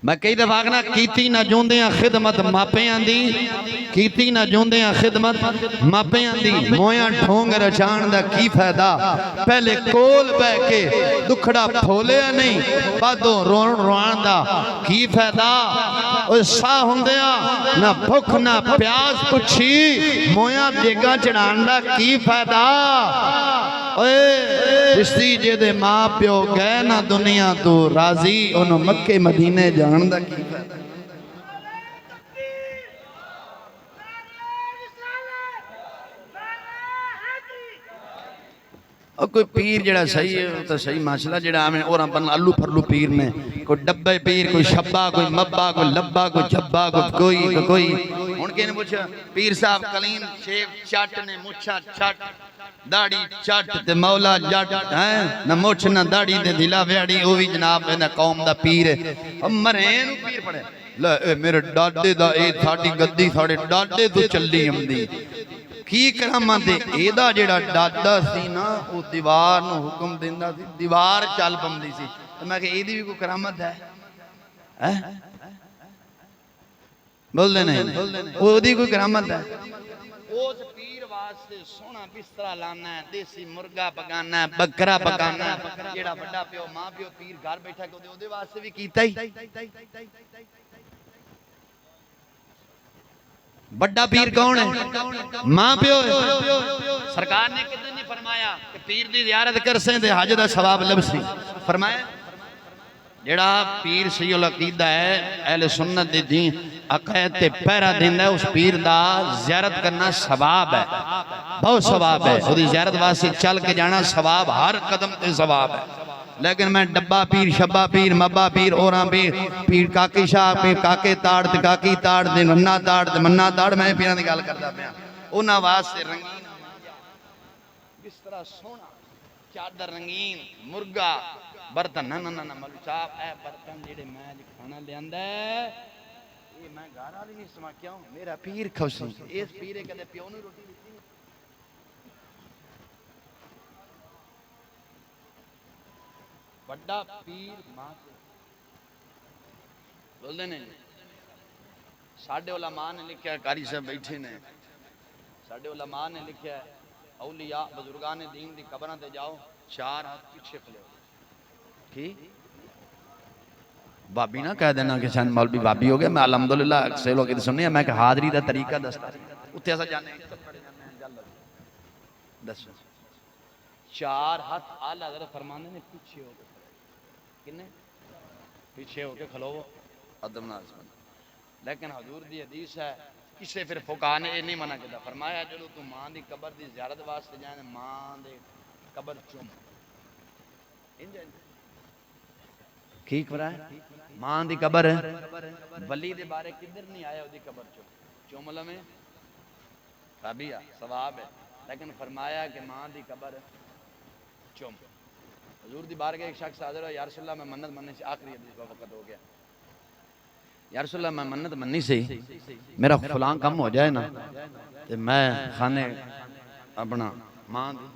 میں کئی دفعہ آگنا کیتی نہ جوندیاں خدمت ماپیاں دی، کیتی نہ جوندیاں خدمت ماپیاں دی، مویاں ٹھونگ رچان دا کی فائدہ، پہلے کول بے کے دکھڑا پھولیا نہیں، بعدوں روان دا کی فائدہ، اوہ ساہ ہوندیاں نہ بھوک نہ پیاس پچھی، مویاں دیگاں چڑھان دا کی فائدہ، جستی جے دے ماں پیو گئے نا دنیا تو راضی انہوں مکہ مدینے جان دا کی فائدہ۔ اور کوئی پیر جڑا صحیح ہے تو صحیح ماشاءاللہ جڑا ہمیں اور ہم بن اللہ پھرلو پیر نے، کوئی ڈبے پیر، کوئی شبہ، کوئی مبہ، کوئی لبہ، کوئی جھبہ، کوئی ان کے نے پوچھا پیر صاحب کلین شیف چاٹ نے مچھا چاٹ داڑی چاٹ تے مولا جاٹ نہ مچھ نہ داڑی تے دلا ویڑی وہ بھی جناب نہ قوم دا پیر ہے، ہم مرین پیر پڑے لے اے میرے ڈاڈے دا اے تھاڑی گدی تھاڑے ڈاڈے تو چلی ہم دی کی کرامت دے ایدہ جیڑا ڈاڈا سی نا وہ دیوار نو حکم دیندہ سی دیوار چال پمدی سی تو میں کہ ایدی بھی کوئی کرامت ہے بول دے نہیں وہ دی کوئی کرامت ہے اس پیر واسطے سونا بسترہ لانا ہے دیسی مرگا پکانا ہے بکرہ پکانا ہے جیڑا بڑا پیو ماں پیو پیر گھر بیٹھا کہ وہ دے واسطے بھی کیتا ہی بڑا پیر کون ہے ماں پیو ہے سرکار نے کتنے نہیں فرمایا کہ پیر دی زیارت کر سیں دے حج دا ثواب لب سی فرمایا جڑا پیر سی العقیدہ ہے اہل سنت دی دین عقید تے پیرا دیندہ ہے اس پیر دا زیارت کرنا ثواب ہے بہت ثواب ہے خودی زیارت واسطے چل کے جانا ثواب ہر قدم تے ثواب ہے لیکن میں ڈبا پیر شبا پیر مبا پیر اوراں پیر پیر کاکی شاہ پیر کاکے تاڑ تے کاکی تاڑ تے منہ تاڑ تے منہ تاڑ میں پیران دی گال کردہ پیا انہاں واسطے رنگین بسترہ سونا چادر رنگین مرگا برتن نہ مولوی صاحب اے برتن جیڑے میں کھانا لے آندہ ہے یہ میں گھر والی نہیں سما کیوں میرا پیر خوشی اس پیرے کدے پیو نہیں روٹی دیتی بڑا پیر ماں سے بول دے نہیں ساڑھے علماء نے لکھا ہے کاری صاحب بیٹھے نے ساڑھے علماء نے لکھا ہے اولیاء بزرگان دین دی قبران تے جاؤ چار ہاتھ پیچھے کھلے کی بابی نہ کہہ دینا کہ چند مولوی بابی ہو گیا میں الحمدللہ سے لوگ سننی ہے میں کہ حاضری دا طریقہ دستا اتھے ایسا جانے چار ہاتھ آلہ حضرت فرمانے نے پیچھے ہو گئے کنے پیچھے ہو کے کھلو عدم نازمان لیکن حضور دی حدیث ہے کسے پھر فقہ نے یہ نہیں منع کیا فرمایا جلو تو ماں دی قبر دی زیارت واسطے جائیں ماں دے قبر چوم ٹھیک فرا ہے ماں دی قبر ہے ولی دے بارے کدھر نہیں آیا دی قبر چوم میں رابیہ ثواب ہے لیکن فرمایا کہ ماں دی قبر چوم حضور دی بارگاہ ایک شخص حاضر ہے یا رسول اللہ میں منت مننے سے آخری حدیث کا وقت ہو گیا یا رسول اللہ میں منت مننی سے میرا فلان کم ہو جائے نا تو میں خانے اپنا ماں دی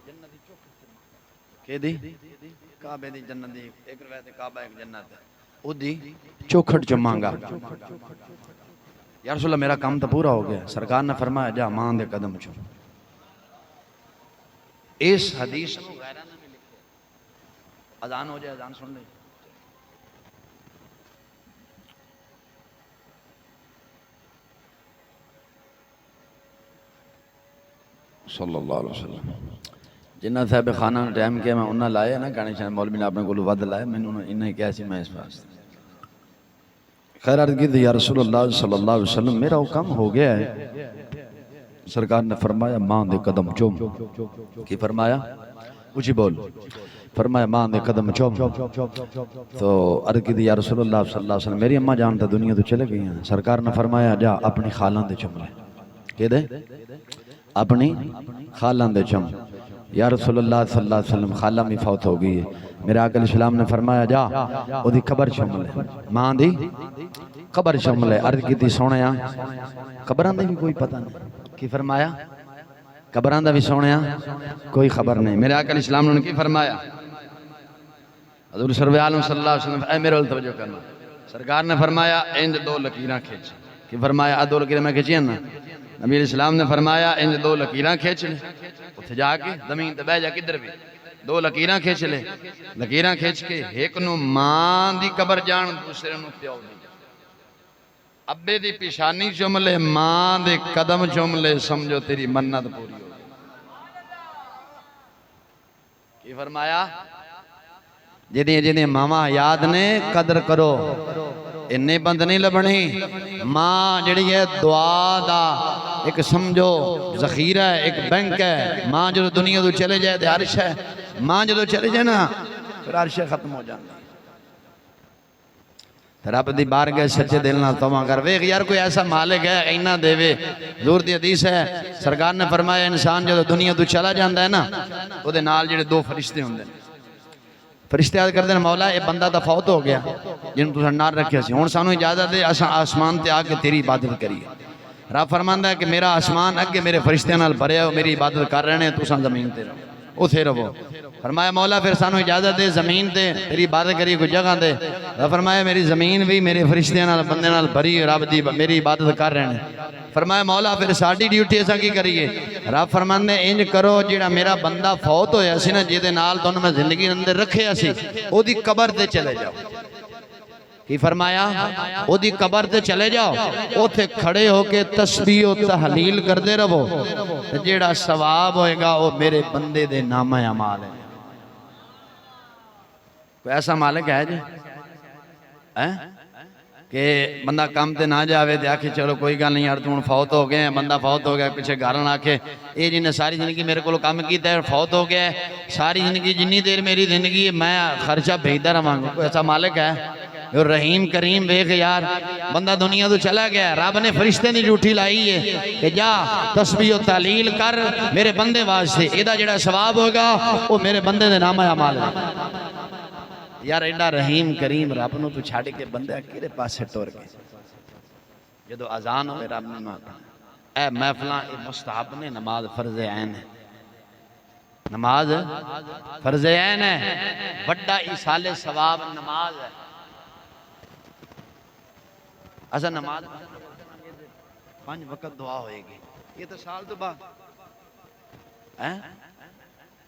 جنت دی چوکھٹ کہ دی کعبے دی جنت دی ایک روایت کعبہ ایک جنت ہے او دی چوکھٹ چمانگا یا رسول اللہ میرا کام تو پورا ہو گیا سرکار نے فرمایا جا ماں دے قدم چھو اس حدیث کو غیرانہ میں لکھے اذان ہو جائے اذان سن لیں صلی اللہ علیہ وسلم جنہ صاحب خانہ نے ٹائم کیا میں انہاں لائے نا گانے شانے مولوی نے اپنے کو ود لائے میں انہیں کیا سی میں اس واسطے خیر عرض کی تھی یا رسول اللہ صلی اللہ علیہ وسلم میرا وہ کم ہو گیا ہے سرکار نے فرمایا ماں دے قدم چوم کی فرمایا اچھی بول فرمایا ماں دے قدم چوم تو عرض کی تھی یا رسول اللہ صلی اللہ علیہ وسلم میری اماں جان تو دنیا تو چلے گئی ہیں سرکار نے فرمایا جا اپنی خالان دے چم لے کہ دے اپنی خالان دے چم یا رسول اللہ صلی اللہ علیہ وسلم خالہ میں فوت ہو گئی ہے میرے آقا علیہ السلام نے فرمایا جا او دی قبر چم لے ماں دی قبر چم لے عرض کی تھی سونیا قبران دے بھی کوئی پتہ نہیں کی فرمایا قبران دا بھی سونیا کوئی خبر نہیں میرے آقا علیہ السلام نے کی فرمایا حضور سرور عالم صلی اللہ علیہ وسلم اے میرے ول توجہ کرنا سرکار نے فرمایا انج دو لکیراں کھینچ کی فرمایا دو لکیراں میں کھینچی نا نبی علیہ السلام نے فرمایا انج دو لکیراں کھینچ لے اتھے جا کے زمین تے بیٹھ جا کدھر بھی دو لکیراں کھینچ لے لکیراں کھینچ کے ایک نو ماں دی قبر جان دوسرے نو پیو دی ابے دی پیشانی چوم لے ماں دے قدم چوم لے سمجھو تیری منت پوری ہو گئی کی فرمایا جدیں ماما یاد نے قدر کرو انہیں بند نہیں لبنی ماں جڑی ہے دعا دا ایک سمجھو ذخیرہ ہے ایک بینک ہے ماں جو دنیا تو چلے جائے تو عرش ہے ماں جو چلے جائے نا پھر عرش ختم ہو جانا رب دی بارگاہ سچے دل نہ توبہ کر ویکھ یار کوئی ایسا مالک ہے اینا دے وے حضور دی حدیث ہے سرکار نے فرمایا انسان جو دنیا تو چلا جاندا ہے نا او دے نال جڑے دو فرشتے ہوندے نے فرشتے یاد کردے مولا یہ بندہ تو فوت ہو گیا جن تو نار رکھیا سی ہن سانو اجازت دے اساں آسمان تے آ کے تیری عبادت کریے رب فرماندا ہے کہ میرا آسمان اگے میرے فرشتیاں نال بھریا ہو میری عبادت کر رہے ہیں تساں زمین تے رہو اوتھے رہو فرمایا مولا پھر سانو اجازت دے زمین تے تیری عبادت کریے کوئی جگہ دے رب فرمایا میری زمین بھی میرے فرشتیاں نال بندے نال بھری رب دی میری عبادت کر رہے ہیں فرمایا مولا پھر ساڈی ڈیوٹی اساں کی کریے رب فرماندے انج کرو جیڑا میرا بندہ فوت ہویا سی نا جے نال تانوں میں زندگی اندر رکھیا سی او دی قبر تے چلے جاؤ کی فرمایا او دی قبر تے چلے جاؤ اوتھے کھڑے ہو کے تسبیح و تحلیل کردے رہو جیڑا ثواب ہوئے گا وہ میرے بندے دے نامہ اعمال ہے کوئی ایسا مالک ہے جی کہ بندہ کام تے نہ جاوے تے آکھے چلو کوئی گل نہیں یار تو فوت ہو گئے ہیں بندہ فوت ہو گیا پیچھے گھرن آکھے اے جی نے ساری زندگی میرے کو کام کیتا ہے فوت ہو گیا ہے ساری زندگی جنی دیر میری زندگی میں خرچہ بھیجتا رہاں گا کوئی ایسا مالک ہے رحیم کریم ویکھ یار بندہ دنیا تو چلا گیا رب نے فرشتے دی ڈیوٹی لائی ہے کہ جا تسبیح و تحلیل کر میرے بندے واسطے ایدا جڑا ثواب ہوگا وہ میرے بندے دے نامہ اعمال ہے یار ایڈا رحیم کریم رب نو تو چھاڑ کے بندہ کیڑے پاسے ٹور گئے جدو اذان ہوئے رب نے کہا اے محفلاں اے مستحب نے نماز فرض عین ہے نماز فرض عین ہے بڑا ایصال ثواب نماز ہے ایسا نماز 5 وقت دعا ہوئے گی یہ تو سال تو بعد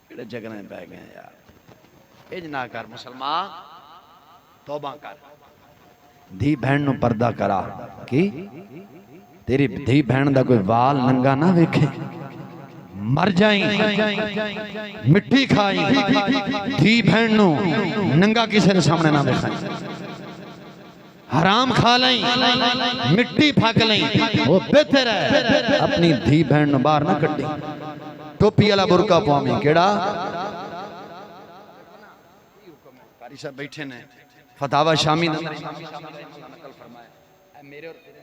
کیڑے جگنے پہ گئے یار اج نہ کر مسلمان توبہ کر دھی بہن نو پردہ کرا کی تیری دھی بہن دا کوئی وال ننگا نہ ویکھے مر جائیں مٹی کھائیں دھی بہن نو ننگا کسی نے سامنے نہ ویکھائیں حرام کھا لیں مٹی پھاک لیں وہ بہتر ہے اپنی دھی بہن نو باہر نہ کٹیں ٹوپی والا برقع پوامی کیڑا قاری صاحب بیٹھے نے فتاوی شامی نقل فرمایا اے میرے اور تیرے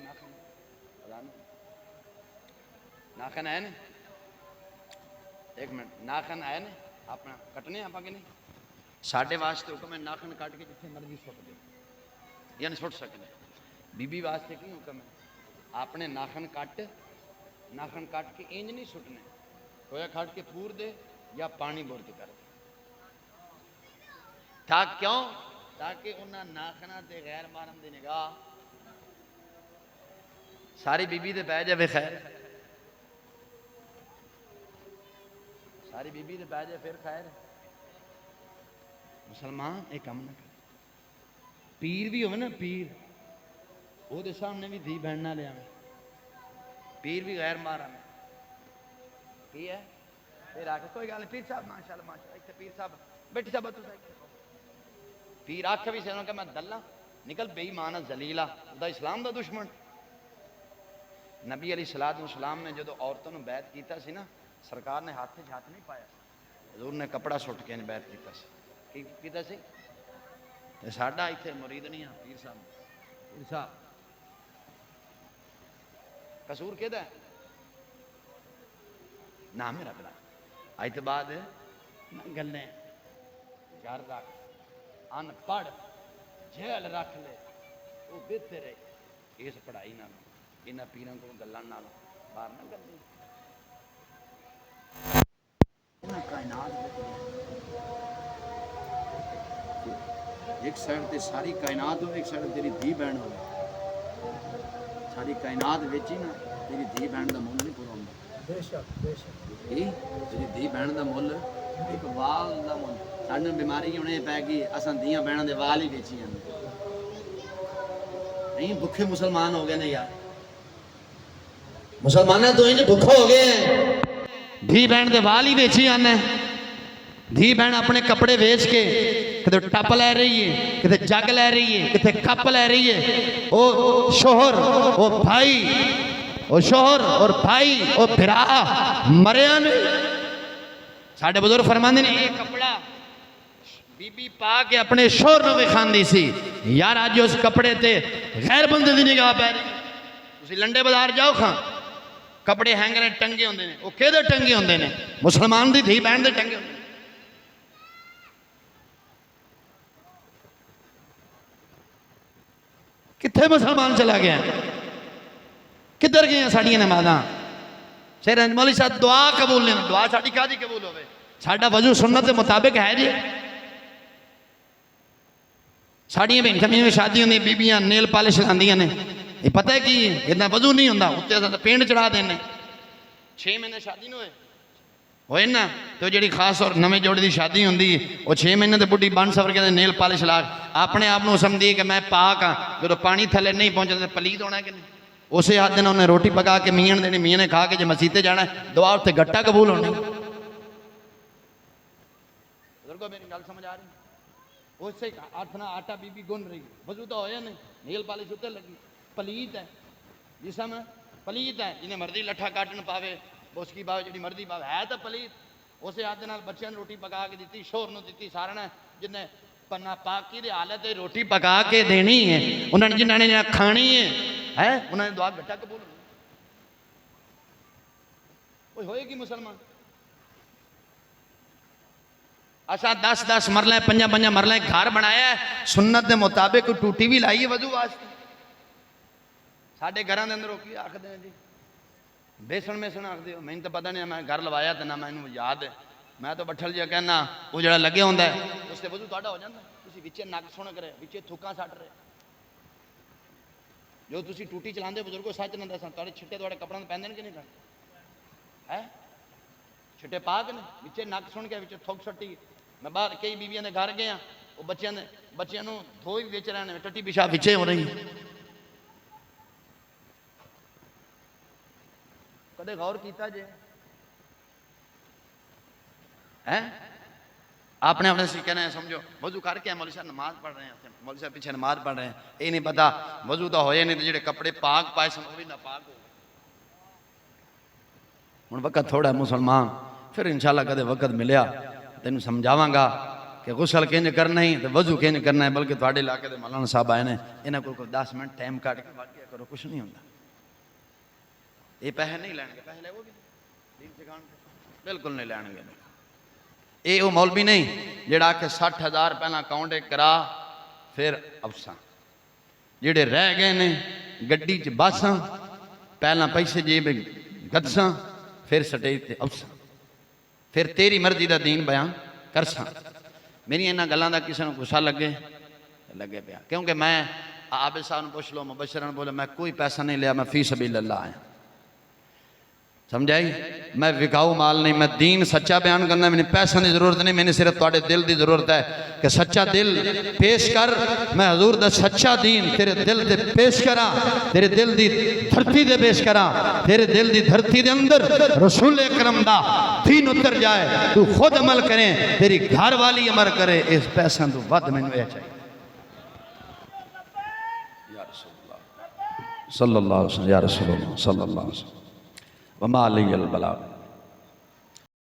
ناخن ہے نا ایک منٹ ناخن ہے نا اپنا کٹنے آپ آگے نہیں ساڑھے واسطے حکم ہے ناخن کاٹ کے جتنے مرضی سٹ دے یعنی سٹ سکنے بی بی واسطے کی حکم ہے آپ نے ناخن کاٹ کے انج نہیں سٹنے کویا کھاٹ کے پھور دے یا پانی بورد کر دے تھا کیوں تاکہ انہاں ناخنہ تے غیر محرم دی نگاہ ساری بی بی دے پہ جائے خیر ساری بی بی دے پہ جائے پھر خیر مسلمان ایک کم نہ کر پیر بھی ہوئے نا پیر وہ دے سامنے بھی دھی بہن نہ لے آئے پیر بھی غیر محرم ہے کی ہے پھر آ کے کوئی گل نہیں پیر صاحب ماشاءاللہ ماشاءاللہ اتنے پیر صاحب بیٹھی صاحب پیر آخ بھی سنوں کہ میں دلہ نکل بے ایمان ذلیلا دا اسلام دا دشمن نبی علیہ الصلوۃ والسلام نے جدو عورتوں نے بیعت کیتا سی نا سرکار نے ہاتھ ہاتھ نہیں پایا حضور نے کپڑا سٹ کے بیعت کیتا سی کی کیتا سی تے ساڈا ایتھے مرید نہیں ہے پیر صاحب قصور کہدا ہے نہ میرا بلا اج تو بعد گلیں گھر رکھ ان پڑھ جھیل رکھ لے وہ بہتر ہے اس پڑھائی نال انہاں پیراں کو گلاں نال باہر نہ گلیں انہاں کائنات ایک سائڈ تے ساری کائنات ہو ایک سائڈ تیری دھی بہن ہو ساری کائنات وچ ہی نا تیری دھی بہن دا مول نہیں پورا ہوندا بے شک تیری دھی بہن دا مول ایک وال دا مول سانوں بیماری ہونے پے گی اساں دھیاں بہناں دے وال ہی ویچی جاندے نہیں بھوکے مسلمان ہو گئے نے یار مسلماناں تو انج بھوکا ہو گئے ہیں دھی بہن دے وال ہی ویچی جاندے دھی بہن اپنے کپڑے ویچ کے کتے ٹپ لے رہی ہے کتے جگ لے رہی ہے کتے کپ لے رہی ہے او شوہر او بھائی او شوہر اور بھائی او بھرا مریا نے ساڈے بزرگ فرماندے نے یہ کپڑا بی بی پا کے اپنے شوہر نو وکھاندی سی یار اج اس کپڑے تے غیر بندے دی نگاہ پے رہی تسی لنڈے بازار جاؤ کھاں کپڑے ہینگر ٹنگے ہوندے نے او کدے ٹنگے ہوندے نے مسلمان دی دھی بہن دے ٹنگے ہوندے کتنے مسلمان چلا گیا کدھر گئے ہیں ساڑیاں نمازاں شیر مولوی صاحب دعا قبول نہیں دعا ساڑی کہا جی قبول ہوئے ساڑا وضو سنت کے مطابق ہے جی ساڑیاں بہن کمیاں میں شادی ہوندی بیبیاں نیل پالش لاندیاں نے یہ پتہ ہے کہ اتنا وضو نہیں ہوندا اتنے پینڈ چڑھا دینے 6 مہینے شادی نہ ہوئے نا تو جڑی خاص اور نویں جوڑے دی شادی ہوندی وہ 6 مہینے تے بڈھی بن سفر کے نیل پالش لا اپنے آپ نو سمجھی کہ میں پاک ہاں جدوں پانی تھلے نہیں پہنچا تے پلید ہونا ہے کہ نہیں اسی ہاتھ دن انہیں روٹی پکا کے میاں دینی میاں نے کھا کے جے مسیتے جانا ہے دعا اتنے گٹا قبول ہونی بزرگو میری گل سمجھ آ رہی اس سے آٹھنا آٹا بی بی گن رہی وضو تو ہویا نہیں نیل پالش اتنے لگی پلید ہے جسم پلید ہے جنہیں مرضی لٹھا کاٹن پاوے اس کی باوے جڑی مرضی باوے ہے تو پلید اسے ہاتھ نال بچیاں نے روٹی پکا کے دیتی شور نو دیتی سارا نے جنہیں پنا پاکی دے حالت روٹی پکا کے دینی ہے انہوں نے جنہوں نے کھانی ہے انہوں نے دعا گھٹا قبول ہوئے گی مسلمان اساں 10 مرلے 5 مرلے گھر بنایا ہے سنت دے مطابق ٹوٹی بھی لائی ہے وضو واسطے ساڈے گھراں دے اندر او کی آکھدے ہیں جی بیسن میسن آکھ دیو میں تو پتہ نہیں میں گھر لوایا تے نہ مینوں یاد ہے میں تو بٹھل جا کہنا وہ جڑا لگے ہوندا ہے اس تے وضو تہاڈا ہو جاندا تسی وچے نک سن کرے وچے تھوکاں سٹ رہے جو تسی ٹوٹی چلاندے بزرگو سچ نہ دساں تہاڈے چھٹے تہاڈے کپڑاں تے پیندے کہ نہیں پیندے ہے چھٹے پاک نے وچے نک سن کے وچے تھوک سٹی میں باہر کئی بیویاں دے گھر گیا وہ بچیاں نو دھوئی وچ رہنے ٹٹی پیشاب وچے ہو رہی کدے غور کیتا جے آپ نے اپنے سے کہنا ہے سمجھو وضو کر کے مولوی صاحب نماز پڑھ رہے ہیں مولوی صاحب پیچھے نماز پڑھ رہے ہیں یہ نہیں پتا وضو تو ہوئے نہیں تو جڑے کپڑے پاک پائے سن وہ بھی ناپاک ہو ہن وقت تھوڑا ہے مسلمان پھر انشاءاللہ کدے وقت ملیا تینوں سمجھاواں گا کہ غسل کنج کرنا ہی تو وضو کنج کرنا ہے بلکہ تھوڑے علاقے دے مولانا صاحب آئے نے انہاں کو 10 منٹ ٹائم کٹ کے واقعہ کرو کچھ نہیں ہوندا یہ پیسے نہیں لین گے پیسے لے وہ بھی دین سکھان بالکل نہیں لین گے یہ وہ مولوی نہیں جڑا کہ 60,000 پہلا اکاؤنٹ کرا پھر افساں جڑے رہ گئے نے گڈی چ بساں پہلا پیسے جیب گدساں پھر سٹیج تے افساں پھر تیری مرضی دا دین بیان کرساں میری انہاں گلاں دا کسے نوں غصہ لگے پیا کیونکہ میں عابد صاحب نے پوچھ لو مبشرن بولے میں کوئی پیسہ نہیں لیا میں فی سبیل اللہ آیا سمجھائی میں وکاؤ مال نہیں، میں دین سچا بیان کرنا، میں نے پیسہ کی ضرورت نہیں، میں نے صرف تھوڑے دل کی ضرورت ہے کہ سچا دل پیش کر، میں حضور دا سچا دین تیرے دل دے پیش کراں، تیرے دل دی دھرتی دے پیش کراں، تیرے دل دی دھرتی دے اندر رسول اکرم دا دین اتر جائے، تو خود عمل کریں، تیری گھر والی عمل کرے، اس پیسہ تو ود میں نے چاہیے۔ صلی اللہ علیہ وسلم، یا رسول اللہ صلی اللہ علیہ وسلم، وما علی البلاغ۔